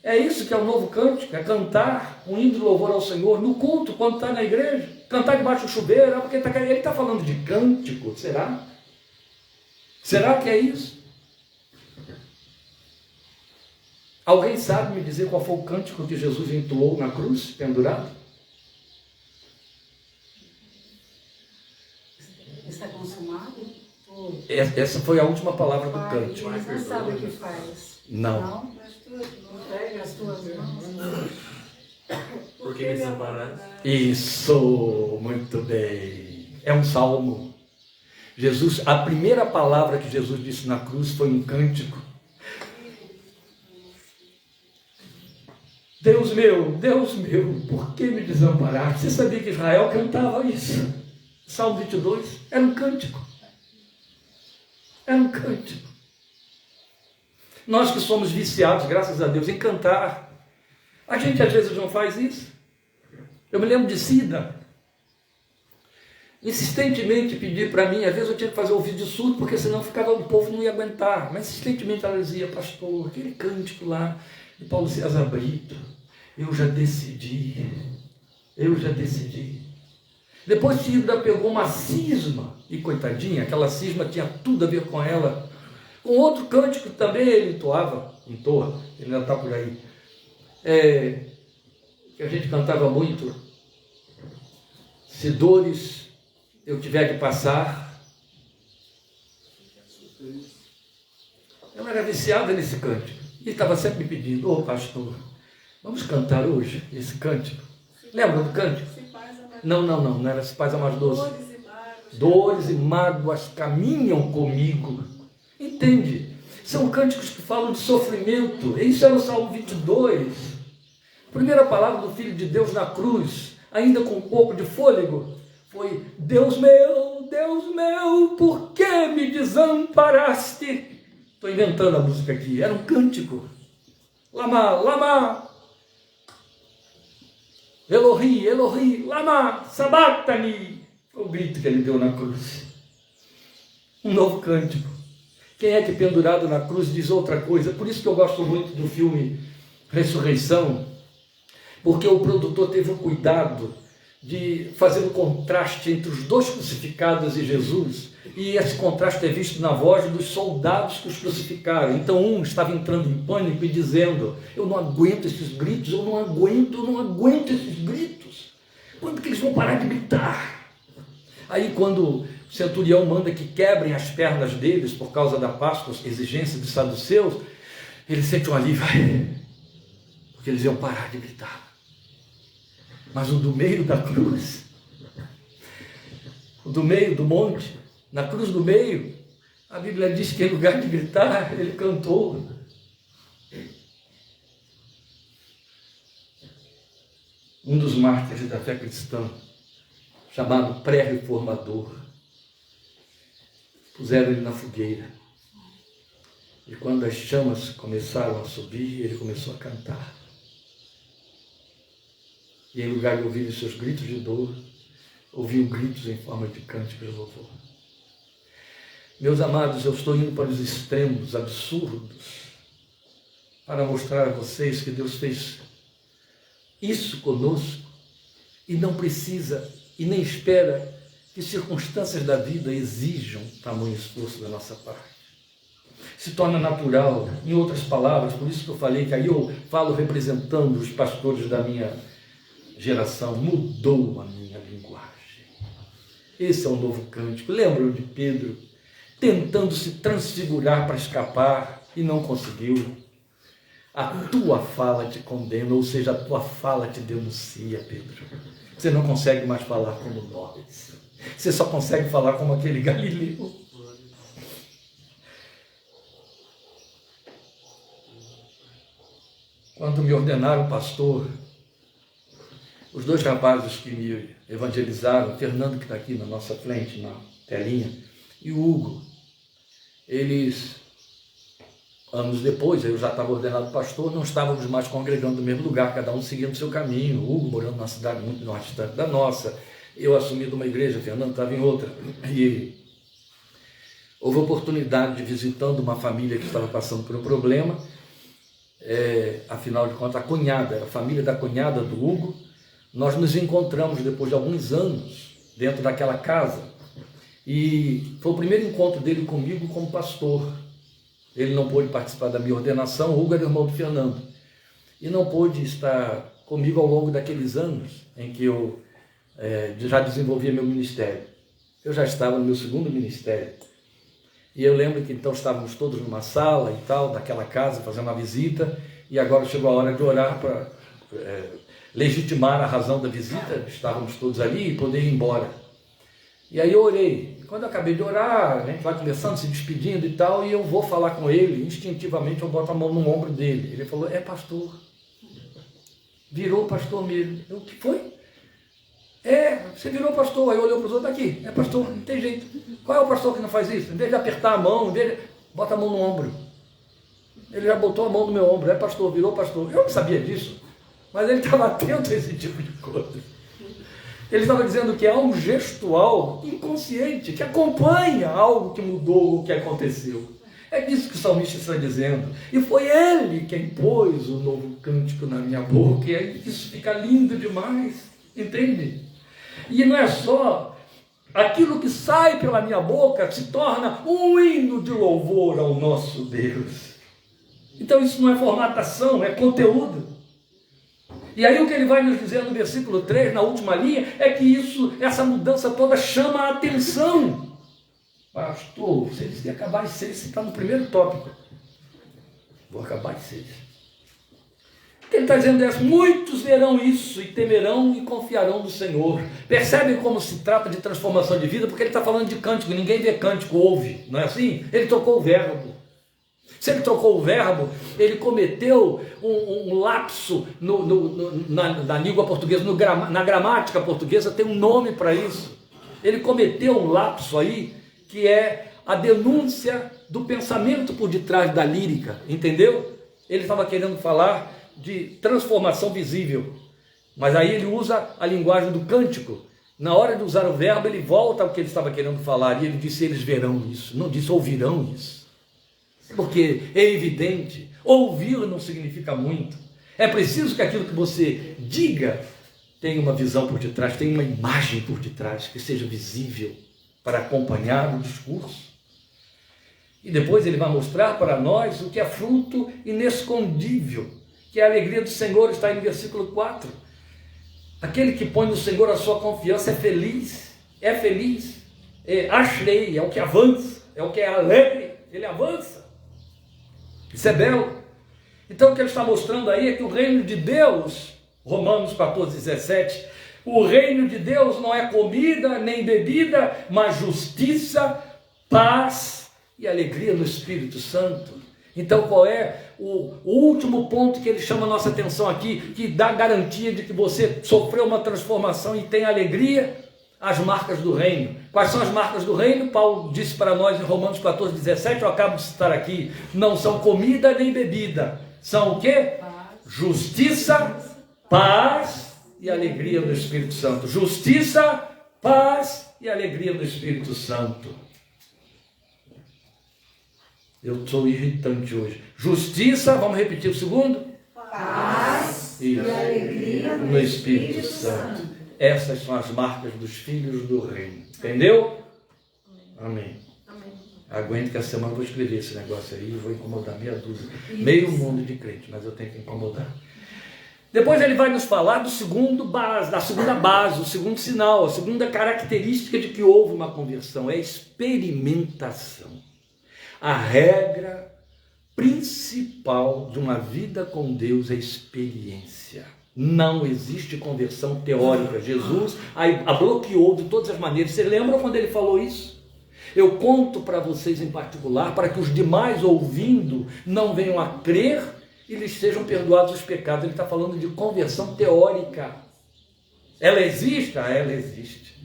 é isso que é o novo cântico, é cantar um hino de louvor ao Senhor no culto, quando está na igreja. Cantar debaixo do chuveiro, porque ele está falando de cântico, será? Será que é isso? Alguém sabe me dizer qual foi o cântico que Jesus entoou na cruz, pendurado? Está consumado? Essa foi a última palavra do cântico. Eles não sabem o que faz. Não. Pega as tuas mãos. Porque me desamparaste. Isso, muito bem. É um salmo. Jesus, a primeira palavra que Jesus disse na cruz foi um cântico. Deus meu, por que me desamparaste? Você sabia que Israel cantava isso? Salmo 22, era um cântico. Era um cântico. Nós que somos viciados, graças a Deus, em cantar, a gente às vezes não faz isso. Eu me lembro de Cida, insistentemente pedir para mim, às vezes eu tinha que fazer ouvido de surdo, porque senão o povo não ia aguentar, mas insistentemente ela dizia, pastor, aquele cântico lá de Paulo César Brito, eu já decidi, Eu já decidi. Depois Tilda pegou uma cisma, e coitadinha, aquela cisma tinha tudo a ver com ela. Um outro cântico também ele entoa, ele ainda está por aí, que a gente cantava muito. Se dores eu tiver que passar. Eu era viciada nesse cântico, e estava sempre me pedindo, ô pastor, vamos cantar hoje esse cântico. Lembra do cântico? Não era Se Paz é Mais Doce. Dores e mágoas caminham comigo. Entende? São cânticos que falam de sofrimento. Isso é no Salmo 22. A primeira palavra do Filho de Deus na cruz, ainda com um pouco de fôlego, foi: Deus meu, por que me desamparaste? Estou inventando a música aqui. Era um cântico. Lama, lama. Elohi, Elohi, lama sabachthani. O grito que ele deu na cruz. Um novo cântico. Quem é que pendurado na cruz diz outra coisa? Por isso que eu gosto muito do filme Ressurreição, porque o produtor teve o cuidado de fazer o contraste entre os dois crucificados e Jesus, e esse contraste é visto na voz dos soldados que os crucificaram. Então um estava entrando em pânico e dizendo: eu não aguento esses gritos, eu não aguento esses gritos. Quando que eles vão parar de gritar? Aí quando o centurião manda que quebrem as pernas deles por causa da Páscoa, exigência dos saduceus, ele sente um alívio, porque eles iam parar de gritar. Mas o do meio da cruz, o do meio do monte, na cruz do meio, a Bíblia diz que em lugar de gritar, ele cantou. Um dos mártires da fé cristã, chamado pré-reformador, puseram ele na fogueira. E quando as chamas começaram a subir, ele começou a cantar. E em lugar de ouvir os seus gritos de dor, ouviu gritos em forma de cântico de louvor. Meus amados, eu estou indo para os extremos absurdos para mostrar a vocês que Deus fez isso conosco e não precisa e nem espera que circunstâncias da vida exijam tamanho esforço da nossa parte. Se torna natural, em outras palavras, por isso que eu falei que aí eu falo representando os pastores da minha geração, mudou a minha linguagem. Esse é um novo cântico. Lembram de Pedro tentando se transfigurar para escapar e não conseguiu? A tua fala te condena, ou seja, a tua fala te denuncia, Pedro. Você não consegue mais falar como nós. Você só consegue falar como aquele Galileu. Quando me ordenaram pastor, os dois rapazes que me evangelizaram, o Fernando, que está aqui na nossa frente, na telinha, e o Hugo, eles, anos depois, eu já estava ordenado pastor, não estávamos mais congregando no mesmo lugar, cada um seguindo o seu caminho. O Hugo morando numa cidade muito mais distante da nossa, eu assumindo uma igreja, o Fernando estava em outra. E houve a oportunidade de, visitando uma família que estava passando por um problema, afinal de contas, a família da cunhada do Hugo, nós nos encontramos depois de alguns anos dentro daquela casa, e foi o primeiro encontro dele comigo como pastor. Ele não pôde participar da minha ordenação, o Hugo era irmão do Fernando, e não pôde estar comigo ao longo daqueles anos em que eu já desenvolvia meu ministério. Eu já estava no meu segundo ministério, e eu lembro que então estávamos todos numa sala e tal, daquela casa, fazendo uma visita, e agora chegou a hora de orar para legitimar a razão da visita, estávamos todos ali e poder ir embora. E aí eu orei. Quando eu acabei de orar, a gente vai conversando, se despedindo e tal, e eu vou falar com ele, instintivamente eu boto a mão no ombro dele. Ele falou: é pastor. Virou pastor mesmo. Eu: o que foi? Você virou pastor. Aí eu olhei para os outros: aqui, é pastor, não tem jeito. Qual é o pastor que não faz isso? Em vez de apertar a mão, bota a mão no ombro. Ele já botou a mão no meu ombro: é pastor, virou pastor. Eu não sabia disso, mas ele estava atento a esse tipo de coisa. Ele estava dizendo que há um gestual inconsciente que acompanha algo que mudou, o que aconteceu. É disso que o salmista está dizendo. E foi ele quem pôs o novo cântico na minha boca. E aí isso fica lindo demais. Entende? E não é só aquilo que sai pela minha boca se torna um hino de louvor ao nosso Deus. Então isso não é formatação, é conteúdo. E aí o que ele vai nos dizer no versículo 3, na última linha, é que essa mudança toda chama a atenção. Pastor, você disse que ia acabar de ser, você está no primeiro tópico. Vou acabar de ser. O que ele está dizendo é: muitos verão isso e temerão e confiarão no Senhor. Percebem como se trata de transformação de vida? Porque ele está falando de cântico, ninguém vê cântico, ouve, não é assim? Ele trocou o verbo. Se ele trocou o verbo, ele cometeu um lapso na língua portuguesa, na gramática portuguesa tem um nome para isso. Ele cometeu um lapso aí, que é a denúncia do pensamento por detrás da lírica, entendeu? Ele estava querendo falar de transformação visível, mas aí ele usa a linguagem do cântico. Na hora de usar o verbo, ele volta ao que ele estava querendo falar, e ele disse: eles verão isso, não disse ouvirão isso. Porque é evidente, ouvir não significa muito. É preciso que aquilo que você diga tenha uma visão por detrás, tenha uma imagem por detrás, que seja visível para acompanhar o discurso. E depois ele vai mostrar para nós o que é fruto inescondível, que é a alegria do Senhor, está aí no versículo 4. Aquele que põe no Senhor a sua confiança é feliz, ashrei, é o que avança, é o que é alegre, ele avança. Isso é belo. Então o que ele está mostrando aí é que o reino de Deus, Romanos 14:17, o reino de Deus não é comida nem bebida, mas justiça, paz e alegria no Espírito Santo. Então qual é o último ponto que ele chama a nossa atenção aqui, que dá garantia de que você sofreu uma transformação e tem alegria? As marcas do reino. Quais são as marcas do reino? Paulo disse para nós em Romanos 14:17, eu acabo de citar aqui: não são comida nem bebida, são o quê? Justiça, paz e alegria no Espírito Santo. Justiça, paz e alegria no Espírito Santo. Eu sou irritante hoje. Justiça, vamos repetir o segundo? Paz e alegria no Espírito Santo. Essas são as marcas dos filhos do reino. Entendeu? Amém. Aguente que a semana eu vou escrever esse negócio aí e vou incomodar meia dúzia. Meio mundo de crente, mas eu tenho que incomodar. Depois ele vai nos falar da segunda base, o segundo sinal, a segunda característica de que houve uma conversão, é a experimentação. A regra principal de uma vida com Deus é experiência. Não existe conversão teórica. Jesus a bloqueou de todas as maneiras. Vocês lembram quando ele falou isso? Eu conto para vocês em particular, para que os demais ouvindo não venham a crer e lhes sejam perdoados os pecados. Ele está falando de conversão teórica. Ela existe? Ela existe.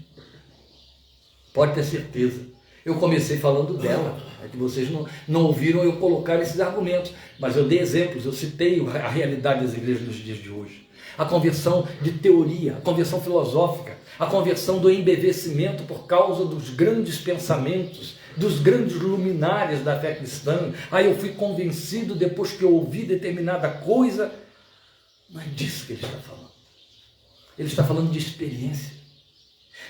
Pode ter certeza. Eu comecei falando dela, é que vocês não ouviram eu colocar esses argumentos, mas eu dei exemplos, eu citei a realidade das igrejas nos dias de hoje. A conversão de teoria, a conversão filosófica, a conversão do embevecimento por causa dos grandes pensamentos, dos grandes luminares da fé cristã. Aí eu fui convencido depois que eu ouvi determinada coisa. Não é disso que ele está falando. Ele está falando de experiência.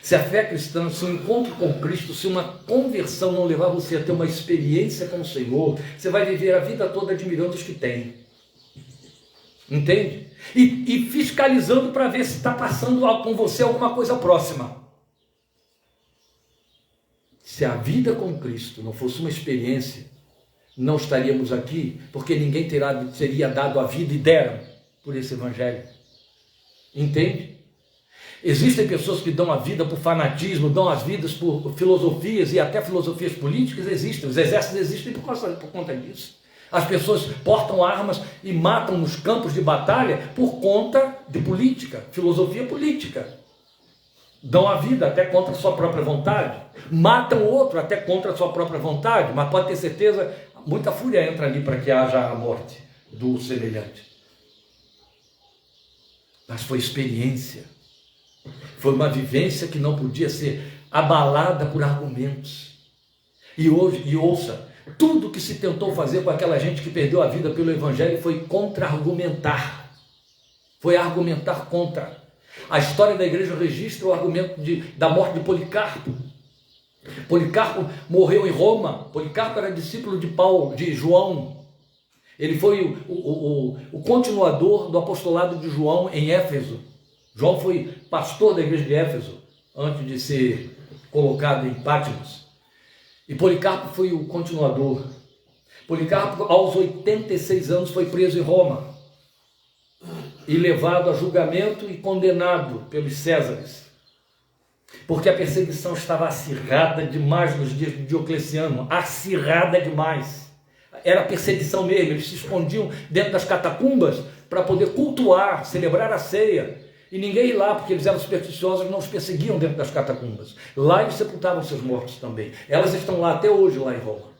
Se a fé cristã, se um encontro com Cristo, se uma conversão não levar você a ter uma experiência com o Senhor, você vai viver a vida toda admirando os que têm. Entende? E fiscalizando para ver se está passando com você alguma coisa próxima. Se a vida com Cristo não fosse uma experiência, não estaríamos aqui, porque ninguém teria dado a vida e deram por esse evangelho. Entende? Existem pessoas que dão a vida por fanatismo, dão as vidas por filosofias e até filosofias políticas existem. Os exércitos existem por conta disso. As pessoas portam armas e matam nos campos de batalha por conta de política, filosofia política. Dão a vida até contra a sua própria vontade. Matam outro até contra a sua própria vontade. Mas pode ter certeza, muita fúria entra ali para que haja a morte do semelhante. Mas foi experiência. Foi uma vivência que não podia ser abalada por argumentos. E ouça, tudo que se tentou fazer com aquela gente que perdeu a vida pelo evangelho foi contra-argumentar. Foi argumentar contra. A história da igreja registra o argumento da morte de Policarpo. Policarpo morreu em Roma. Policarpo era discípulo de Paulo, de João. Ele foi o continuador do apostolado de João em Éfeso. João foi pastor da igreja de Éfeso antes de ser colocado em Patmos. E Policarpo foi o continuador. Policarpo, aos 86 anos, foi preso em Roma e levado a julgamento e condenado pelos Césares, porque a perseguição estava acirrada demais nos dias de Diocleciano, acirrada demais. Era perseguição mesmo, eles se escondiam dentro das catacumbas para poder cultuar, celebrar a ceia, e ninguém ia lá, porque eles eram supersticiosos, não os perseguiam dentro das catacumbas. Lá eles sepultavam seus mortos também. Elas estão lá até hoje, lá em Roma.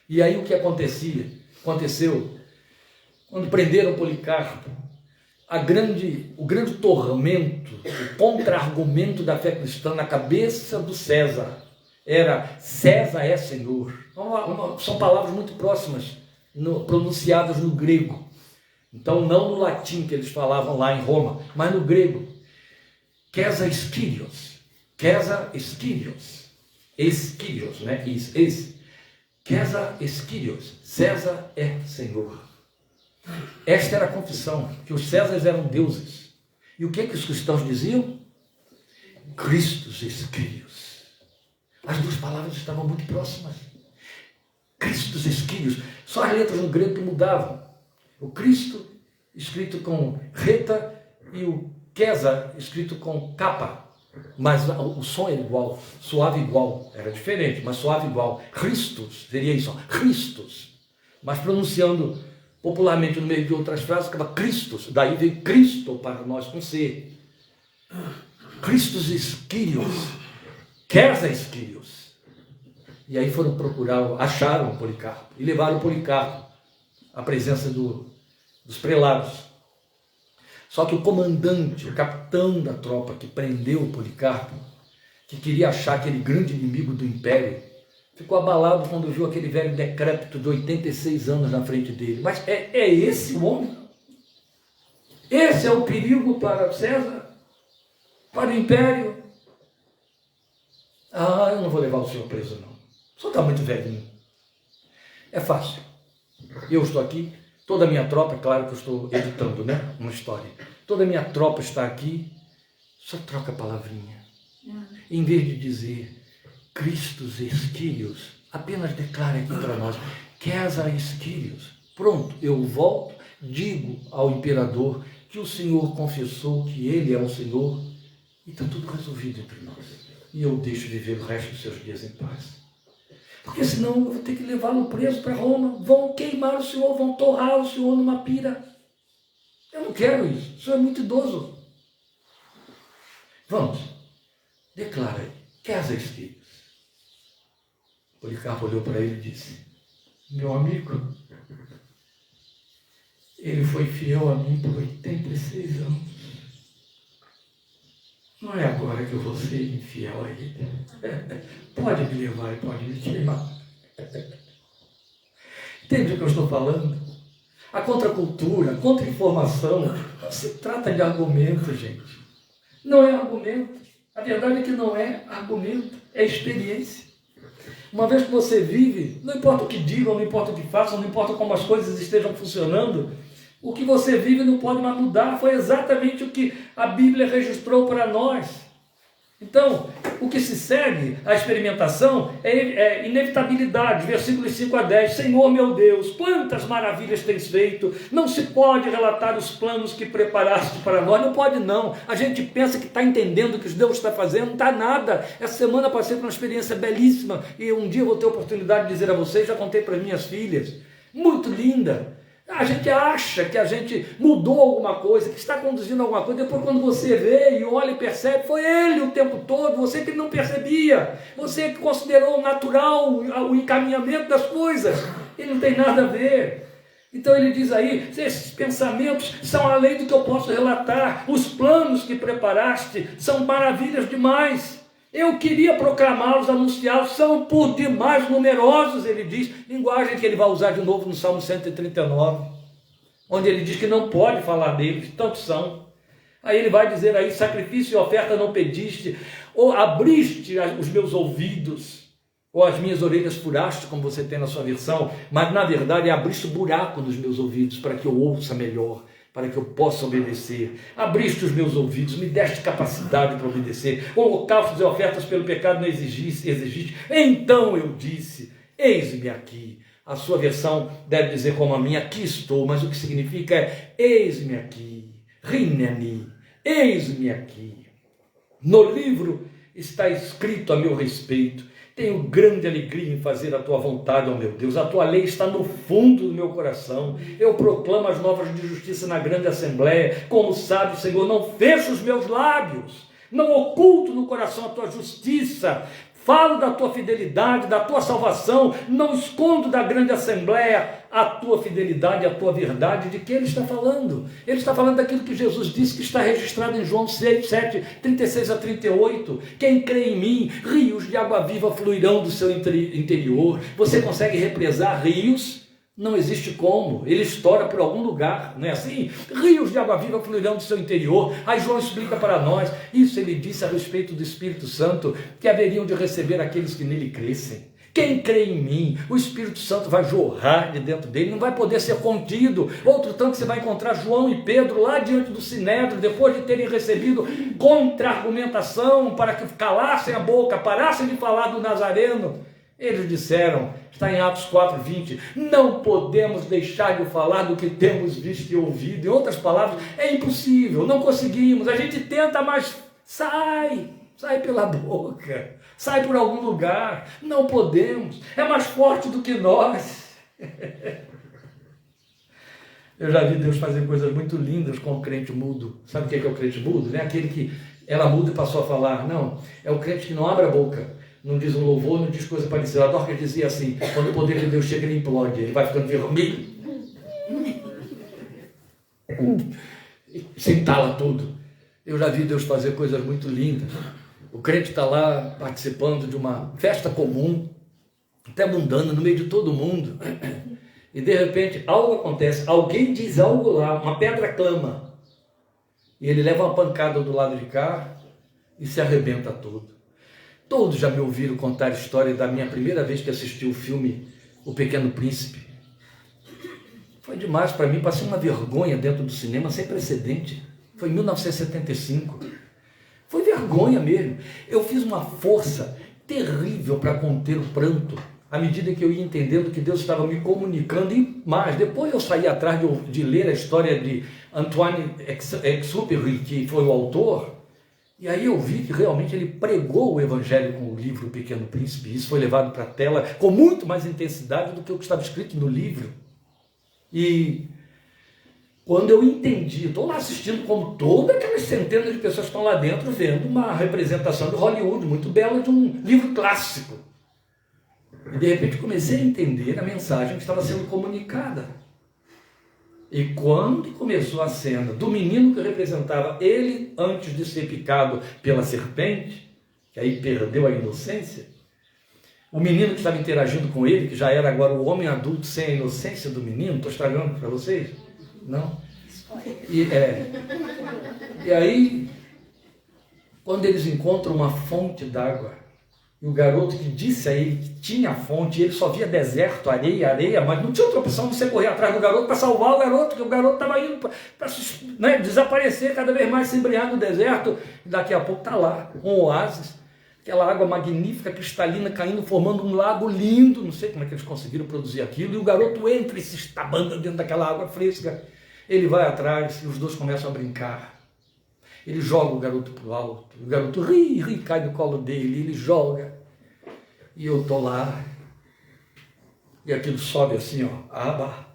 E aí o que aconteceu, quando prenderam Policarpo, o grande tormento, o contra-argumento da fé cristã na cabeça do César era: César é Senhor. São palavras muito próximas, pronunciadas no grego. Então, não no latim que eles falavam lá em Roma, mas no grego. Caesar Kyrios. Caesar Kyrios. Kyrios, né? Caesar Kyrios. César é Senhor. Esta era a confissão, que os Césares eram deuses. E o que os cristãos diziam? Christus Kyrios. As duas palavras estavam muito próximas. Christus Kyrios. Só as letras no grego que mudavam. O Cristo escrito com reta e o César escrito com capa. Mas o som era igual, soava igual. Era diferente, mas soava igual. Christus, seria isso, Christus. Mas pronunciando popularmente no meio de outras frases, acaba Christus. Daí veio Cristo para nós com C. Christus Kyrios. César Kyrios. E aí foram procurar, acharam Policarpo e levaram Policarpo à presença dos prelados. Só que o comandante, o capitão da tropa que prendeu Policarpo, que queria achar aquele grande inimigo do império, ficou abalado quando viu aquele velho decrépito de 86 anos na frente dele. Mas é esse o homem? Esse é o perigo para César? Para o império? Eu não vou levar o senhor preso, não. O senhor está muito velhinho. É fácil. Eu estou aqui, toda a minha tropa, é claro que eu estou editando, né? Uma história. Toda a minha tropa está aqui, só troca a palavrinha. Em vez de dizer Christus Kyrios, apenas declara aqui para nós, Caesar Kyrios. Pronto, eu volto, digo ao imperador que o Senhor confessou que ele é o Senhor, e está tudo resolvido entre nós. E eu deixo viver o resto dos seus dias em paz. Porque senão eu vou ter que levá-lo preso para Roma, vão queimar o Senhor, vão torrar o Senhor numa pira. Eu não quero isso, o Senhor é muito idoso. Vamos, declara aí, Caesar Kyrios. Policarpo olhou para ele e disse: meu amigo, ele foi fiel a mim por 86 anos. Não é agora que eu vou ser infiel a ele. Pode me levar e pode me queimar. Entende o que eu estou falando? A contracultura, a contra-informação, não se trata de argumento, gente. Não é argumento. A verdade é que não é argumento, é experiência. Uma vez que você vive, não importa o que digam, não importa o que façam, não importa como as coisas estejam funcionando, o que você vive não pode mais mudar. Foi exatamente o que a Bíblia registrou para nós. Então, o que se segue, a experimentação, é inevitabilidade. Versículos 5 a 10. Senhor meu Deus, quantas maravilhas tens feito. Não se pode relatar os planos que preparaste para nós. Não pode não. A gente pensa que está entendendo o que Deus está fazendo. Não está nada. Essa semana passei por uma experiência belíssima. E um dia eu vou ter a oportunidade de dizer a vocês, já contei para minhas filhas. Muito linda. A gente acha que a gente mudou alguma coisa, que está conduzindo alguma coisa, depois quando você vê e olha e percebe, foi ele o tempo todo, você que não percebia, você que considerou natural o encaminhamento das coisas, e não tem nada a ver. Então ele diz aí, esses pensamentos são além do que eu posso relatar, os planos que preparaste são maravilhas demais. Eu queria proclamá-los, anunciá-los, são por demais numerosos, ele diz, linguagem que ele vai usar de novo no Salmo 139, onde ele diz que não pode falar deles, tantos são. Aí ele vai dizer aí, sacrifício e oferta não pediste, ou abriste os meus ouvidos, ou as minhas orelhas furaste, como você tem na sua versão, mas na verdade abriste buraco nos meus ouvidos, para que eu ouça melhor, para que eu possa obedecer. Abriste os meus ouvidos, me deste capacidade para obedecer. Holocaustos e ofertas pelo pecado não exigiste. Então eu disse, eis-me aqui. A sua versão deve dizer como a minha, aqui estou, mas o que significa é, eis-me aqui, rineni, eis-me aqui. No livro está escrito a meu respeito, tenho grande alegria em fazer a tua vontade, ó meu Deus, a tua lei está no fundo do meu coração, eu proclamo as novas de justiça na grande assembleia, como sabe, Senhor, não fecho os meus lábios, não oculto no coração a tua justiça, falo da tua fidelidade, da tua salvação, não escondo da grande assembleia a tua fidelidade, a tua verdade. De que ele está falando? Ele está falando daquilo que Jesus disse, que está registrado em João 6, 7, 36 a 38. Quem crê em mim, rios de água viva fluirão do seu interior. Você consegue represar rios? Não existe como, ele estoura por algum lugar, não é assim? Rios de água viva fluirão do seu interior. Aí João explica para nós, isso ele disse a respeito do Espírito Santo, que haveriam de receber aqueles que nele crescem. Quem crê em mim, o Espírito Santo vai jorrar de dentro dele, não vai poder ser contido. Outro tanto você vai encontrar João e Pedro lá diante do Sinédrio, depois de terem recebido contra-argumentação para que calassem a boca, parassem de falar do Nazareno. Eles disseram, está em Atos 4:20, não podemos deixar de falar do que temos visto e ouvido. Em outras palavras, é impossível, não conseguimos, a gente tenta, mas sai pela boca, sai por algum lugar, não podemos, é mais forte do que nós. Eu já vi Deus fazer coisas muito lindas com o crente mudo. Sabe o que é o crente mudo? Não é aquele que ela muda e passou a falar, não, é o crente que não abre a boca, não diz um louvor, não diz coisa parecida. A Dorcas dizia assim, quando o poder de Deus chega, ele implode, ele vai ficando vermelho, se entala tudo. Eu já vi Deus fazer coisas muito lindas. O crente está lá participando de uma festa comum, até mundana, no meio de todo mundo, e de repente algo acontece, alguém diz algo lá, uma pedra clama, e ele leva uma pancada do lado de cá e se arrebenta todo. Todos já me ouviram contar a história da minha primeira vez que assisti o filme O Pequeno Príncipe. Foi demais para mim, passei uma vergonha dentro do cinema sem precedente. Foi em 1975. Foi vergonha mesmo. Eu fiz uma força terrível para conter o pranto, à medida que eu ia entendendo que Deus estava me comunicando. E mais, depois eu saí atrás de ler a história de Antoine Exupéry, que foi o autor. E aí eu vi que realmente ele pregou o evangelho com o livro O Pequeno Príncipe. Isso foi levado para a tela com muito mais intensidade do que o que estava escrito no livro. E quando eu entendi, estou lá assistindo como todas aquelas centenas de pessoas que estão lá dentro, vendo uma representação de Hollywood muito bela de um livro clássico. E de repente comecei a entender a mensagem que estava sendo comunicada. E quando começou a cena do menino que representava ele antes de ser picado pela serpente, que aí perdeu a inocência, o menino que estava interagindo com ele, que já era agora o homem adulto sem a inocência do menino, estou estragando para vocês? Não? E aí, quando eles encontram uma fonte d'água, e o garoto que disse a ele que tinha a fonte, ele só via deserto, areia, mas não tinha outra opção de você correr atrás do garoto para salvar o garoto, porque o garoto estava indo para desaparecer cada vez mais, se embriagar no deserto, e daqui a pouco está lá, um oásis, aquela água magnífica, cristalina, caindo, formando um lago lindo, não sei como é que eles conseguiram produzir aquilo, e o garoto entra e se estabanda dentro daquela água fresca, ele vai atrás e os dois começam a brincar. Ele joga o garoto para o alto, o garoto ri, cai no colo dele, ele joga, e eu estou lá, e aquilo sobe assim, ó, aba.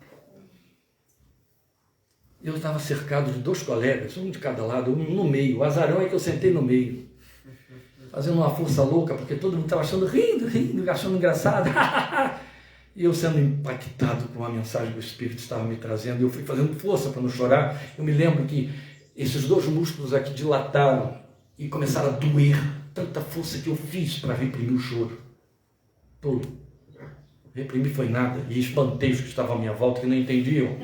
Eu estava cercado de dois colegas, um de cada lado, um no meio, o azarão é que eu sentei no meio, fazendo uma força louca, porque todo mundo estava rindo, achando engraçado, e eu sendo impactado com a mensagem que o Espírito estava me trazendo, eu fui fazendo força para não chorar. Eu me lembro que esses dois músculos aqui dilataram e começaram a doer, tanta força que eu fiz para reprimir o choro. Todo. Reprimir foi nada, e espantei os que estavam à minha volta, que não entendiam.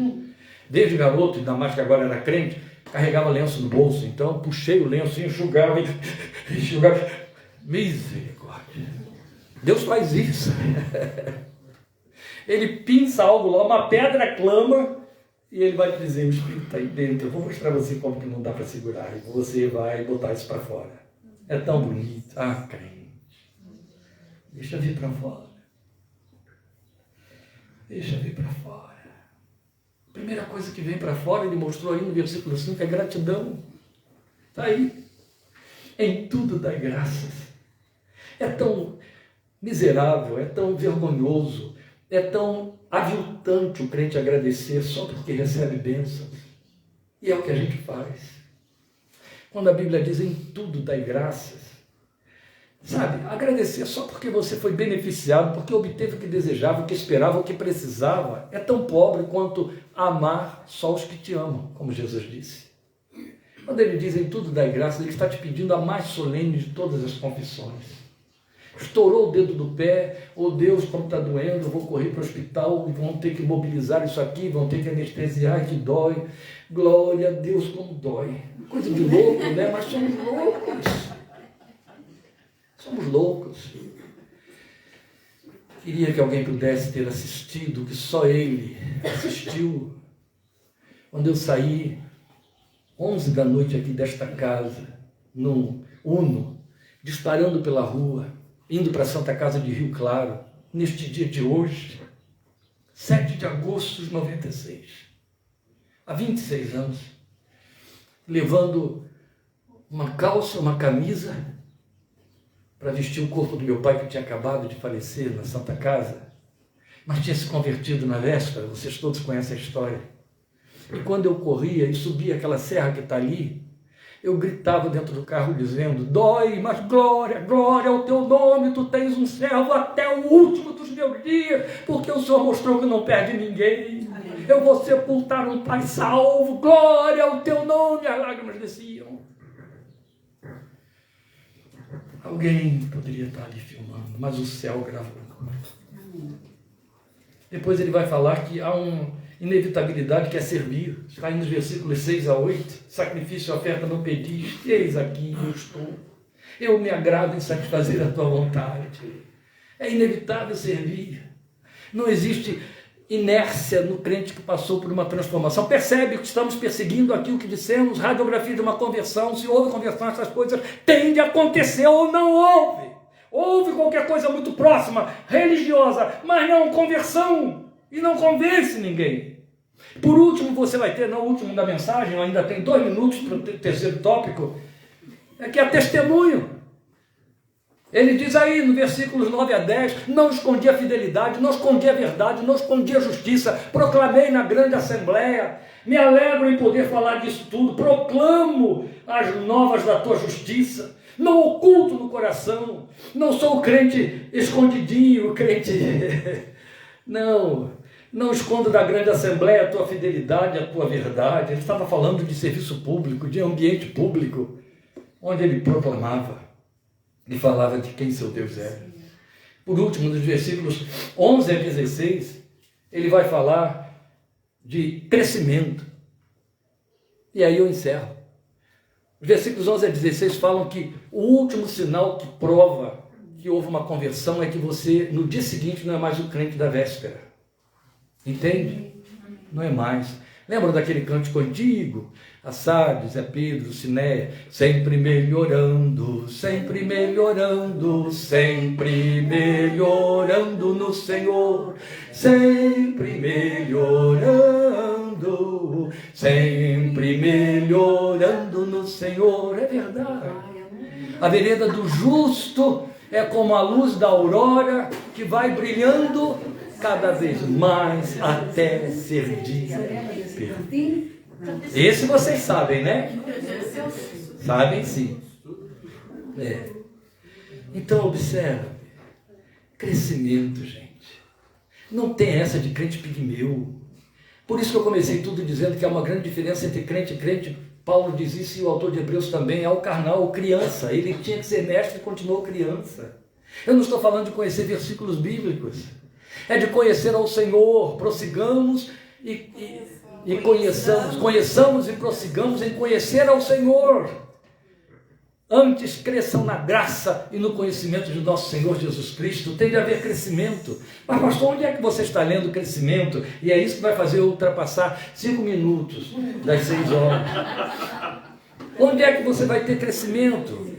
Desde garoto, ainda mais que agora era crente, carregava lenço no bolso, então puxei o lenço e enxugava. Misericórdia. Deus faz isso. Ele pinça algo lá, uma pedra clama, e ele vai te dizer, o Espírito está aí dentro, eu vou mostrar a você como que não dá para segurar, e você vai botar isso para fora. É tão bonito. Ah, crente, deixa vir para fora. Deixa vir para fora. A primeira coisa que vem para fora, ele mostrou aí no versículo 5, é gratidão. Está aí. Em tudo dai graças. É tão miserável, é tão vergonhoso, é tão aviltante o crente agradecer só porque recebe bênçãos. E é o que a gente faz. Quando a Bíblia diz em tudo dai graças, sabe, agradecer só porque você foi beneficiado, porque obteve o que desejava, o que esperava, o que precisava, é tão pobre quanto amar só os que te amam, como Jesus disse. Quando ele diz em tudo dai graças, ele está te pedindo a mais solene de todas as confissões. Estourou o dedo do pé, oh Deus, como está doendo, eu vou correr para o hospital, vão ter que mobilizar isso aqui, vão ter que anestesiar, que dói. Glória a Deus, como dói. Coisa de louco, né? Mas somos loucos. Somos loucos. Queria que alguém pudesse ter assistido o que só ele assistiu. Quando eu saí, 11 da noite aqui desta casa, num Uno, disparando pela rua, indo para a Santa Casa de Rio Claro, neste dia de hoje, 7 de agosto de 96, há 26 anos, levando uma calça, uma camisa, para vestir o corpo do meu pai, que tinha acabado de falecer na Santa Casa, mas tinha se convertido na véspera, vocês todos conhecem a história. E quando eu corria e subia aquela serra que está ali, eu gritava dentro do carro dizendo, dói, mas glória, glória ao teu nome, tu tens um servo até o último dos meus dias, porque o Senhor mostrou que não perde ninguém. Eu vou sepultar um pai salvo, glória ao teu nome. As lágrimas desciam. Alguém poderia estar ali filmando, mas o céu gravou. Depois ele vai falar que há uma inevitabilidade que é servir. Está aí nos versículos 6 a 8. Sacrifício e oferta não pediste, eis aqui eu estou. Eu me agrado em satisfazer a tua vontade. É inevitável servir. Não existe inércia no crente que passou por uma transformação. Percebe que estamos perseguindo aquilo que dissemos, radiografia de uma conversão. Se houve conversão, essas coisas têm de acontecer ou não houve. Houve qualquer coisa muito próxima, religiosa, mas não conversão. E não convence ninguém. Por último, você vai ter, no último da mensagem, ainda tem 2 minutos para o terceiro tópico, é que é testemunho. Ele diz aí no versículos 9 a 10, não escondi a fidelidade, não escondi a verdade, não escondi a justiça, proclamei na grande assembleia, me alegro em poder falar disso tudo, proclamo as novas da tua justiça, não oculto no coração, não sou o crente escondidinho, o crente... Não escondo da grande assembleia a tua fidelidade, a tua verdade. Ele estava falando de serviço público, de ambiente público, onde ele proclamava e falava de quem seu Deus era. Por último, nos versículos 11 a 16, ele vai falar de crescimento. E aí eu encerro. Os versículos 11 a 16 falam que o último sinal que prova que houve uma conversão é que você, no dia seguinte, não é mais o crente da véspera. Entende? Não é mais. Lembra daquele cântico antigo? A Sardes, a Pedro, Sinéia, sempre melhorando, sempre melhorando, sempre melhorando no Senhor, sempre melhorando, sempre melhorando no Senhor. É verdade. A vereda do justo é como a luz da aurora que vai brilhando cada vez mais até ser dia perfeito. Esse vocês sabem, né? Sabem sim. É. Então observe, crescimento, gente. Não tem essa de crente pigmeu. Por isso que eu comecei tudo dizendo que há uma grande diferença entre crente e crente. Paulo diz isso e o autor de Hebreus também, ao carnal, criança. Ele tinha que ser mestre e continuou criança. Eu não estou falando de conhecer versículos bíblicos. É de conhecer ao Senhor. Prossigamos e E conheçamos e prossigamos em conhecer ao Senhor. Antes cresçam na graça e no conhecimento de nosso Senhor Jesus Cristo. Tem de haver crescimento. Mas pastor, onde é que você está lendo crescimento? E é isso que vai fazer eu ultrapassar 5 minutos das 6 horas. Onde é que você vai ter crescimento?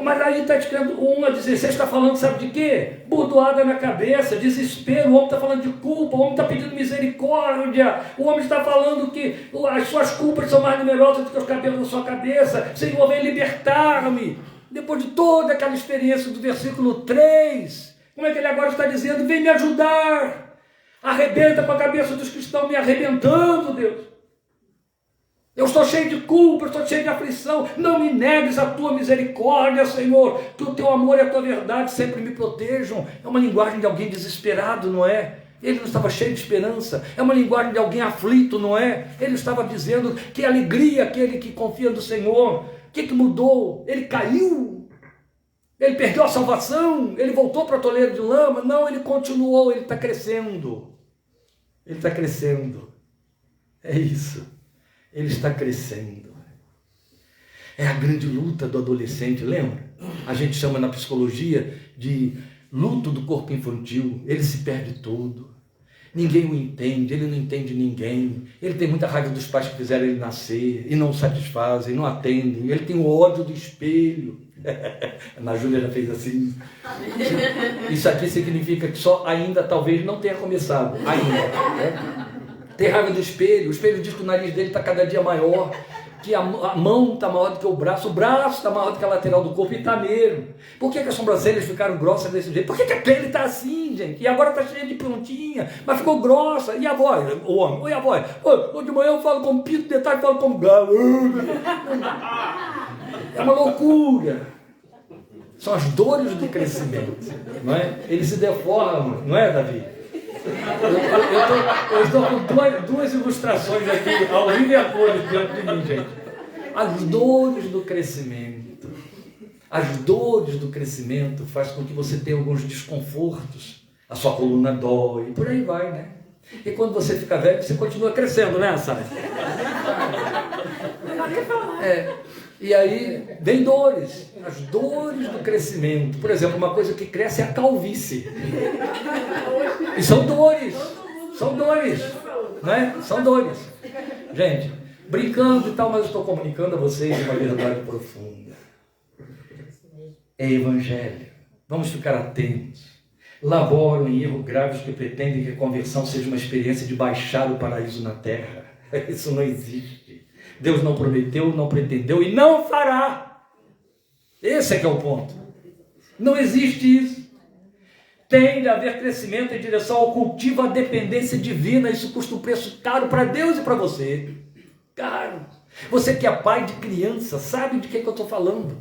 Mas aí está escrevendo 1 a 16, está falando, sabe de quê? Burdoada na cabeça, desespero, o homem está falando de culpa, o homem está pedindo misericórdia, o homem está falando que as suas culpas são mais numerosas do que os cabelos da sua cabeça. Senhor, vem libertar-me. Depois de toda aquela experiência do versículo 3, como é que ele agora está dizendo? Vem me ajudar, arrebenta com a cabeça dos que estão me arrebentando, Deus. Eu estou cheio de culpa, eu estou cheio de aflição. Não me negues a tua misericórdia, Senhor. Que o teu amor e a tua verdade sempre me protejam. É uma linguagem de alguém desesperado, não é? Ele não estava cheio de esperança. É uma linguagem de alguém aflito, não é? Ele estava dizendo que alegria aquele que confia no Senhor. O que mudou? Ele caiu? Ele perdeu a salvação? Ele voltou para o toleiro de lama? Não, ele continuou, ele está crescendo. Ele está crescendo. É isso. Ele está crescendo. É a grande luta do adolescente, lembra? A gente chama na psicologia de luto do corpo infantil. Ele se perde todo. Ninguém o entende, ele não entende ninguém. Ele tem muita raiva dos pais que fizeram ele nascer e não satisfazem, não atendem. Ele tem o ódio do espelho. A Ana Júlia já fez assim. Isso aqui significa que só ainda talvez não tenha começado. Ainda. Né? Tem raiva do espelho, o espelho diz que o nariz dele está cada dia maior, que a mão está maior do que o braço está maior do que a lateral do corpo, e está mesmo. Por que as sobrancelhas ficaram grossas desse jeito? Por que a pele está assim, gente? E agora está cheia de pontinha, mas ficou grossa. E a voz? O homem, oi a voz. De manhã eu falo como pinto, de tarde eu falo como galo. É uma loucura. São as dores do crescimento, não é? Eles se deformam, não é, Davi? Eu estou com duas ilustrações aqui, ao vivo e a cores, diante de mim, gente. As dores do crescimento. As dores do crescimento faz com que você tenha alguns desconfortos. A sua coluna dói, por aí vai, né? E quando você fica velho, você continua crescendo, né, Sara? E aí vem dores, as dores do crescimento. Por exemplo, uma coisa que cresce é a calvície. E são dores, né? São dores. Gente, brincando e tal, mas eu estou comunicando a vocês uma verdade profunda. É evangelho. Vamos ficar atentos. Laboram em erros graves que pretendem que a conversão seja uma experiência de baixar o paraíso na terra. Isso não existe. Deus não prometeu, não pretendeu e não fará. Esse é que é o ponto. Não existe isso. Tem de haver crescimento em direção ao cultivo, à dependência divina. Isso custa um preço caro para Deus e para você. Caro. Você que é pai de criança, sabe de que eu estou falando.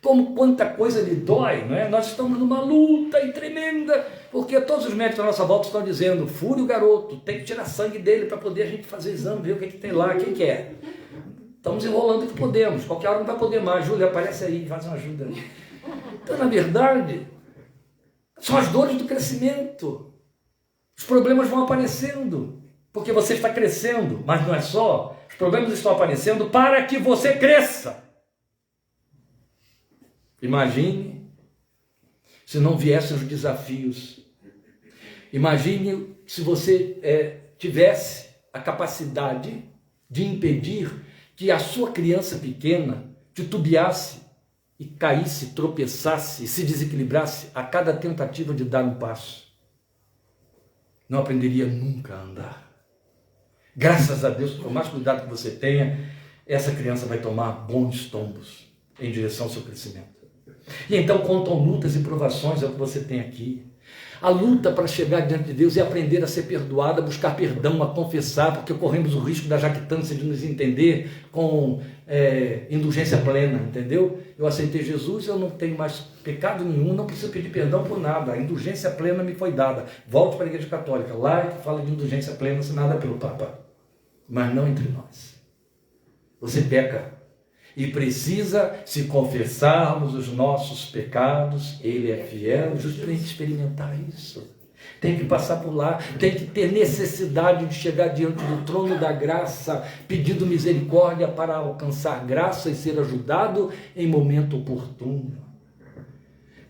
Como quanta coisa lhe dói, não é? Nós estamos numa luta tremenda, porque todos os médicos à nossa volta estão dizendo, fure o garoto, tem que tirar sangue dele para poder a gente fazer exame, ver o que tem lá, quem que é. Estamos enrolando o que podemos, qualquer hora não vai poder mais. Júlia, aparece aí, faz uma ajuda. Então, na verdade, são as dores do crescimento. Os problemas vão aparecendo, porque você está crescendo, mas não é só. Os problemas estão aparecendo para que você cresça. Imagine se não viessem os desafios. Imagine se você tivesse a capacidade de impedir que a sua criança pequena titubeasse e caísse, tropeçasse, se desequilibrasse a cada tentativa de dar um passo. Não aprenderia nunca a andar. Graças a Deus, por mais cuidado que você tenha, essa criança vai tomar bons tombos em direção ao seu crescimento. E então contam lutas e provações, é o que você tem aqui. A luta para chegar diante de Deus é aprender a ser perdoado, a buscar perdão, a confessar, porque corremos o risco da jactância de nos entender com indulgência plena, entendeu? Eu aceitei Jesus, eu não tenho mais pecado nenhum, não preciso pedir perdão por nada, a indulgência plena me foi dada. Volto para a Igreja Católica, lá é que fala de indulgência plena assinada pelo Papa, mas não entre nós. Você peca e precisa, se confessarmos os nossos pecados, Ele é fiel e justo para experimentar isso. Tem que passar por lá, tem que ter necessidade de chegar diante do trono da graça, pedindo misericórdia para alcançar graça e ser ajudado em momento oportuno.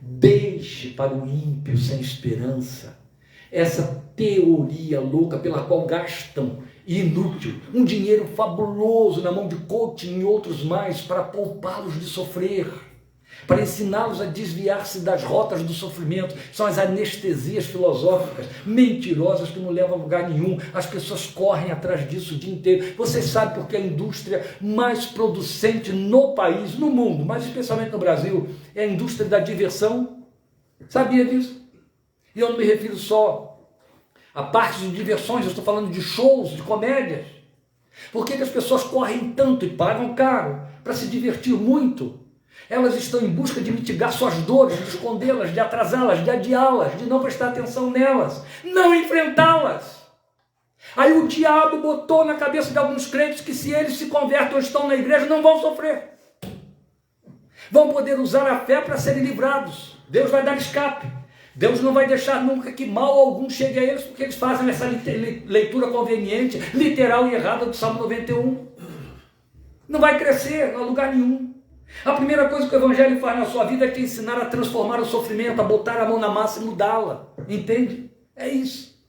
Deixe para o ímpio sem esperança essa teoria louca pela qual gastam, inútil, um dinheiro fabuloso na mão de coaching e outros mais para poupá-los de sofrer, para ensiná-los a desviar-se das rotas do sofrimento. São as anestesias filosóficas mentirosas que não levam a lugar nenhum. As pessoas correm atrás disso o dia inteiro. Vocês sabem porque a indústria mais producente no país, no mundo, mas especialmente no Brasil, é a indústria da diversão? Sabia disso? E eu não me refiro só a partes de diversões, eu estou falando de shows, de comédias. Por que as pessoas correm tanto e pagam caro para se divertir muito? Elas estão em busca de mitigar suas dores, de escondê-las, de atrasá-las, de adiá-las, de não prestar atenção nelas, não enfrentá-las. Aí o diabo botou na cabeça de alguns crentes que se eles se convertem ou estão na igreja, não vão sofrer. Vão poder usar a fé para serem livrados. Deus vai dar escape. Deus não vai deixar nunca que mal algum chegue a eles, porque eles fazem essa leitura conveniente, literal e errada do Salmo 91. Não vai crescer, não há lugar nenhum. A primeira coisa que o Evangelho faz na sua vida é te ensinar a transformar o sofrimento, a botar a mão na massa e mudá-la. Entende? É isso.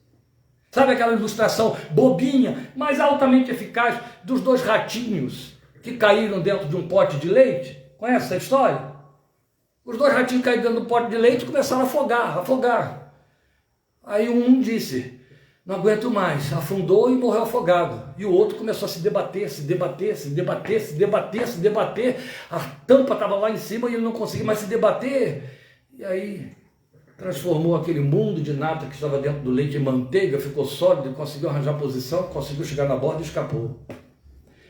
Sabe aquela ilustração bobinha, mas altamente eficaz, dos dois ratinhos que caíram dentro de um pote de leite? Conhece essa história? Os dois ratinhos caíram dentro do pote de leite e começaram a afogar. Aí um disse, não aguento mais, afundou e morreu afogado. E o outro começou a se debater. A tampa estava lá em cima e ele não conseguia mais se debater. E aí transformou aquele mundo de nata que estava dentro do leite em manteiga, ficou sólido, conseguiu arranjar posição, conseguiu chegar na borda e escapou.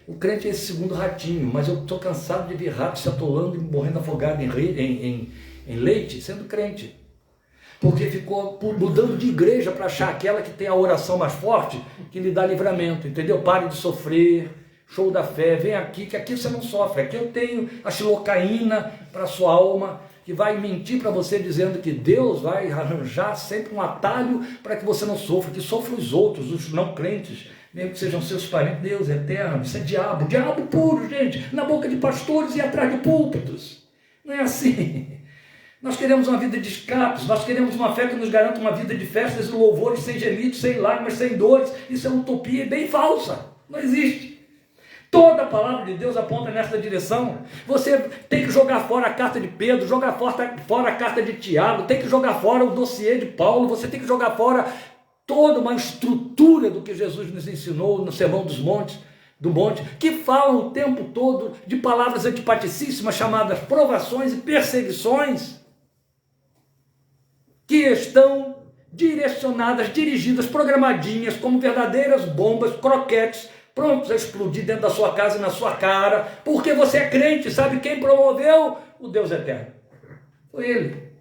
O crente é esse segundo ratinho, mas eu estou cansado de ver ratos se atolando e morrendo afogado em leite, sendo crente. Porque ficou mudando de igreja para achar aquela que tem a oração mais forte, que lhe dá livramento, entendeu? Pare de sofrer, show da fé, vem aqui, que aqui você não sofre. Aqui eu tenho a xilocaína para a sua alma, que vai mentir para você dizendo que Deus vai arranjar sempre um atalho para que você não sofra, que sofram os outros, os não crentes, mesmo que sejam seus parentes. Deus é eterno, isso é diabo puro, gente, na boca de pastores e atrás de púlpitos. Não é assim. Nós queremos uma vida de escapes, nós queremos uma fé que nos garanta uma vida de festas e louvores, sem gemidos, sem lágrimas, sem dores. Isso é uma utopia bem falsa, não existe. Toda a palavra de Deus aponta nessa direção. Você tem que jogar fora a carta de Pedro, jogar fora a carta de Tiago, tem que jogar fora o dossiê de Paulo, você tem que jogar fora toda uma estrutura do que Jesus nos ensinou no Sermão do Monte, que falam o tempo todo de palavras antipaticíssimas chamadas provações e perseguições, que estão direcionadas, dirigidas, programadinhas como verdadeiras bombas, croquetes, prontos a explodir dentro da sua casa e na sua cara, porque você é crente. Sabe quem promoveu? O Deus eterno. Foi Ele.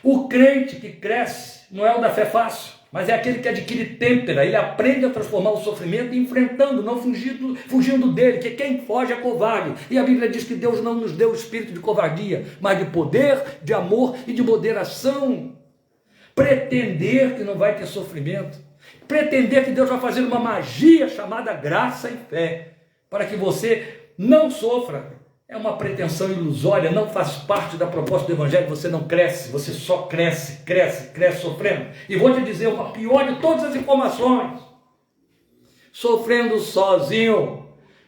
O crente que cresce não é o da fé fácil, mas é aquele que adquire têmpera. Ele aprende a transformar o sofrimento enfrentando, não fugindo dele, que quem foge é covarde. E a Bíblia diz que Deus não nos deu o espírito de covardia, mas de poder, de amor e de moderação. Pretender que não vai ter sofrimento, pretender que Deus vai fazer uma magia chamada graça e fé, para que você não sofra, é uma pretensão ilusória, não faz parte da proposta do Evangelho. Você não cresce, você só cresce sofrendo. E vou te dizer uma pior de todas as informações: sofrendo sozinho.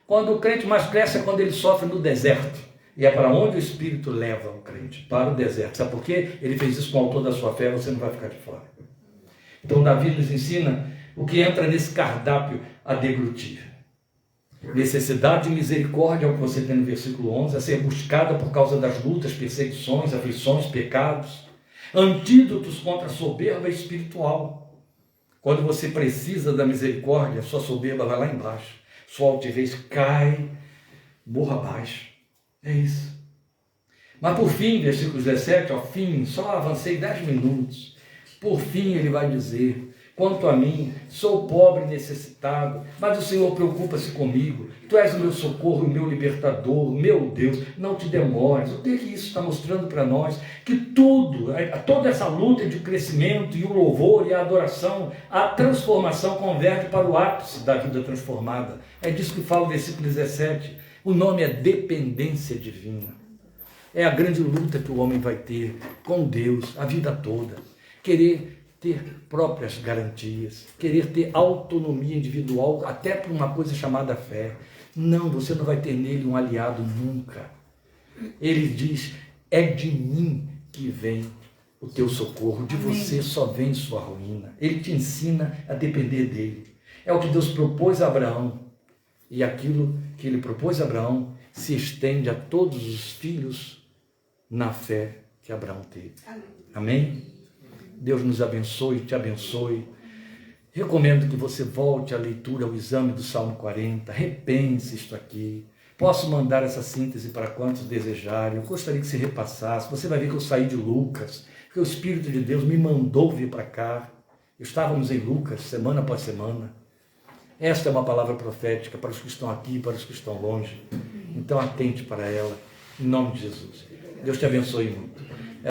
Quando o crente mais cresce é quando ele sofre no deserto. E é para onde o Espírito leva o crente? Para o deserto. Sabe por quê? Ele fez isso com o autor da sua fé, você não vai ficar de fora. Então Davi nos ensina o que entra nesse cardápio a deglutir. Necessidade de misericórdia é o que você tem no versículo 11, a ser buscada por causa das lutas, perseguições, aflições, pecados. Antídotos contra a soberba espiritual. Quando você precisa da misericórdia, sua soberba vai lá embaixo, sua altivez cai, morra abaixo. É isso. Mas por fim, versículo 17, ao fim, só avancei 10 minutos. Por fim ele vai dizer: Quanto a mim, sou pobre e necessitado, mas o Senhor preocupa-se comigo. Tu és o meu socorro, o meu libertador, meu Deus, não te demores. O que isso está mostrando para nós? Que toda essa luta de crescimento e o louvor e a adoração, a transformação converge para o ápice da vida transformada. É disso que fala o versículo 17. O nome é dependência divina. É a grande luta que o homem vai ter com Deus a vida toda. Querer ter próprias garantias, querer ter autonomia individual, até por uma coisa chamada fé. Não, você não vai ter nele um aliado nunca. Ele diz, é de mim que vem o teu socorro, de você só vem sua ruína. Ele te ensina a depender dele. É o que Deus propôs a Abraão, e aquilo que ele propôs a Abraão se estende a todos os filhos na fé que Abraão teve. Amém? Deus nos abençoe, te abençoe. Recomendo que você volte à leitura, ao exame do Salmo 40, repense isto aqui. Posso mandar essa síntese para quantos desejarem. Eu gostaria que você repassasse. Você vai ver que eu saí de Lucas, porque o Espírito de Deus me mandou vir para cá. Estávamos em Lucas, semana após semana. Esta é uma palavra profética para os que estão aqui e para os que estão longe. Então atente para ela, em nome de Jesus. Deus te abençoe muito.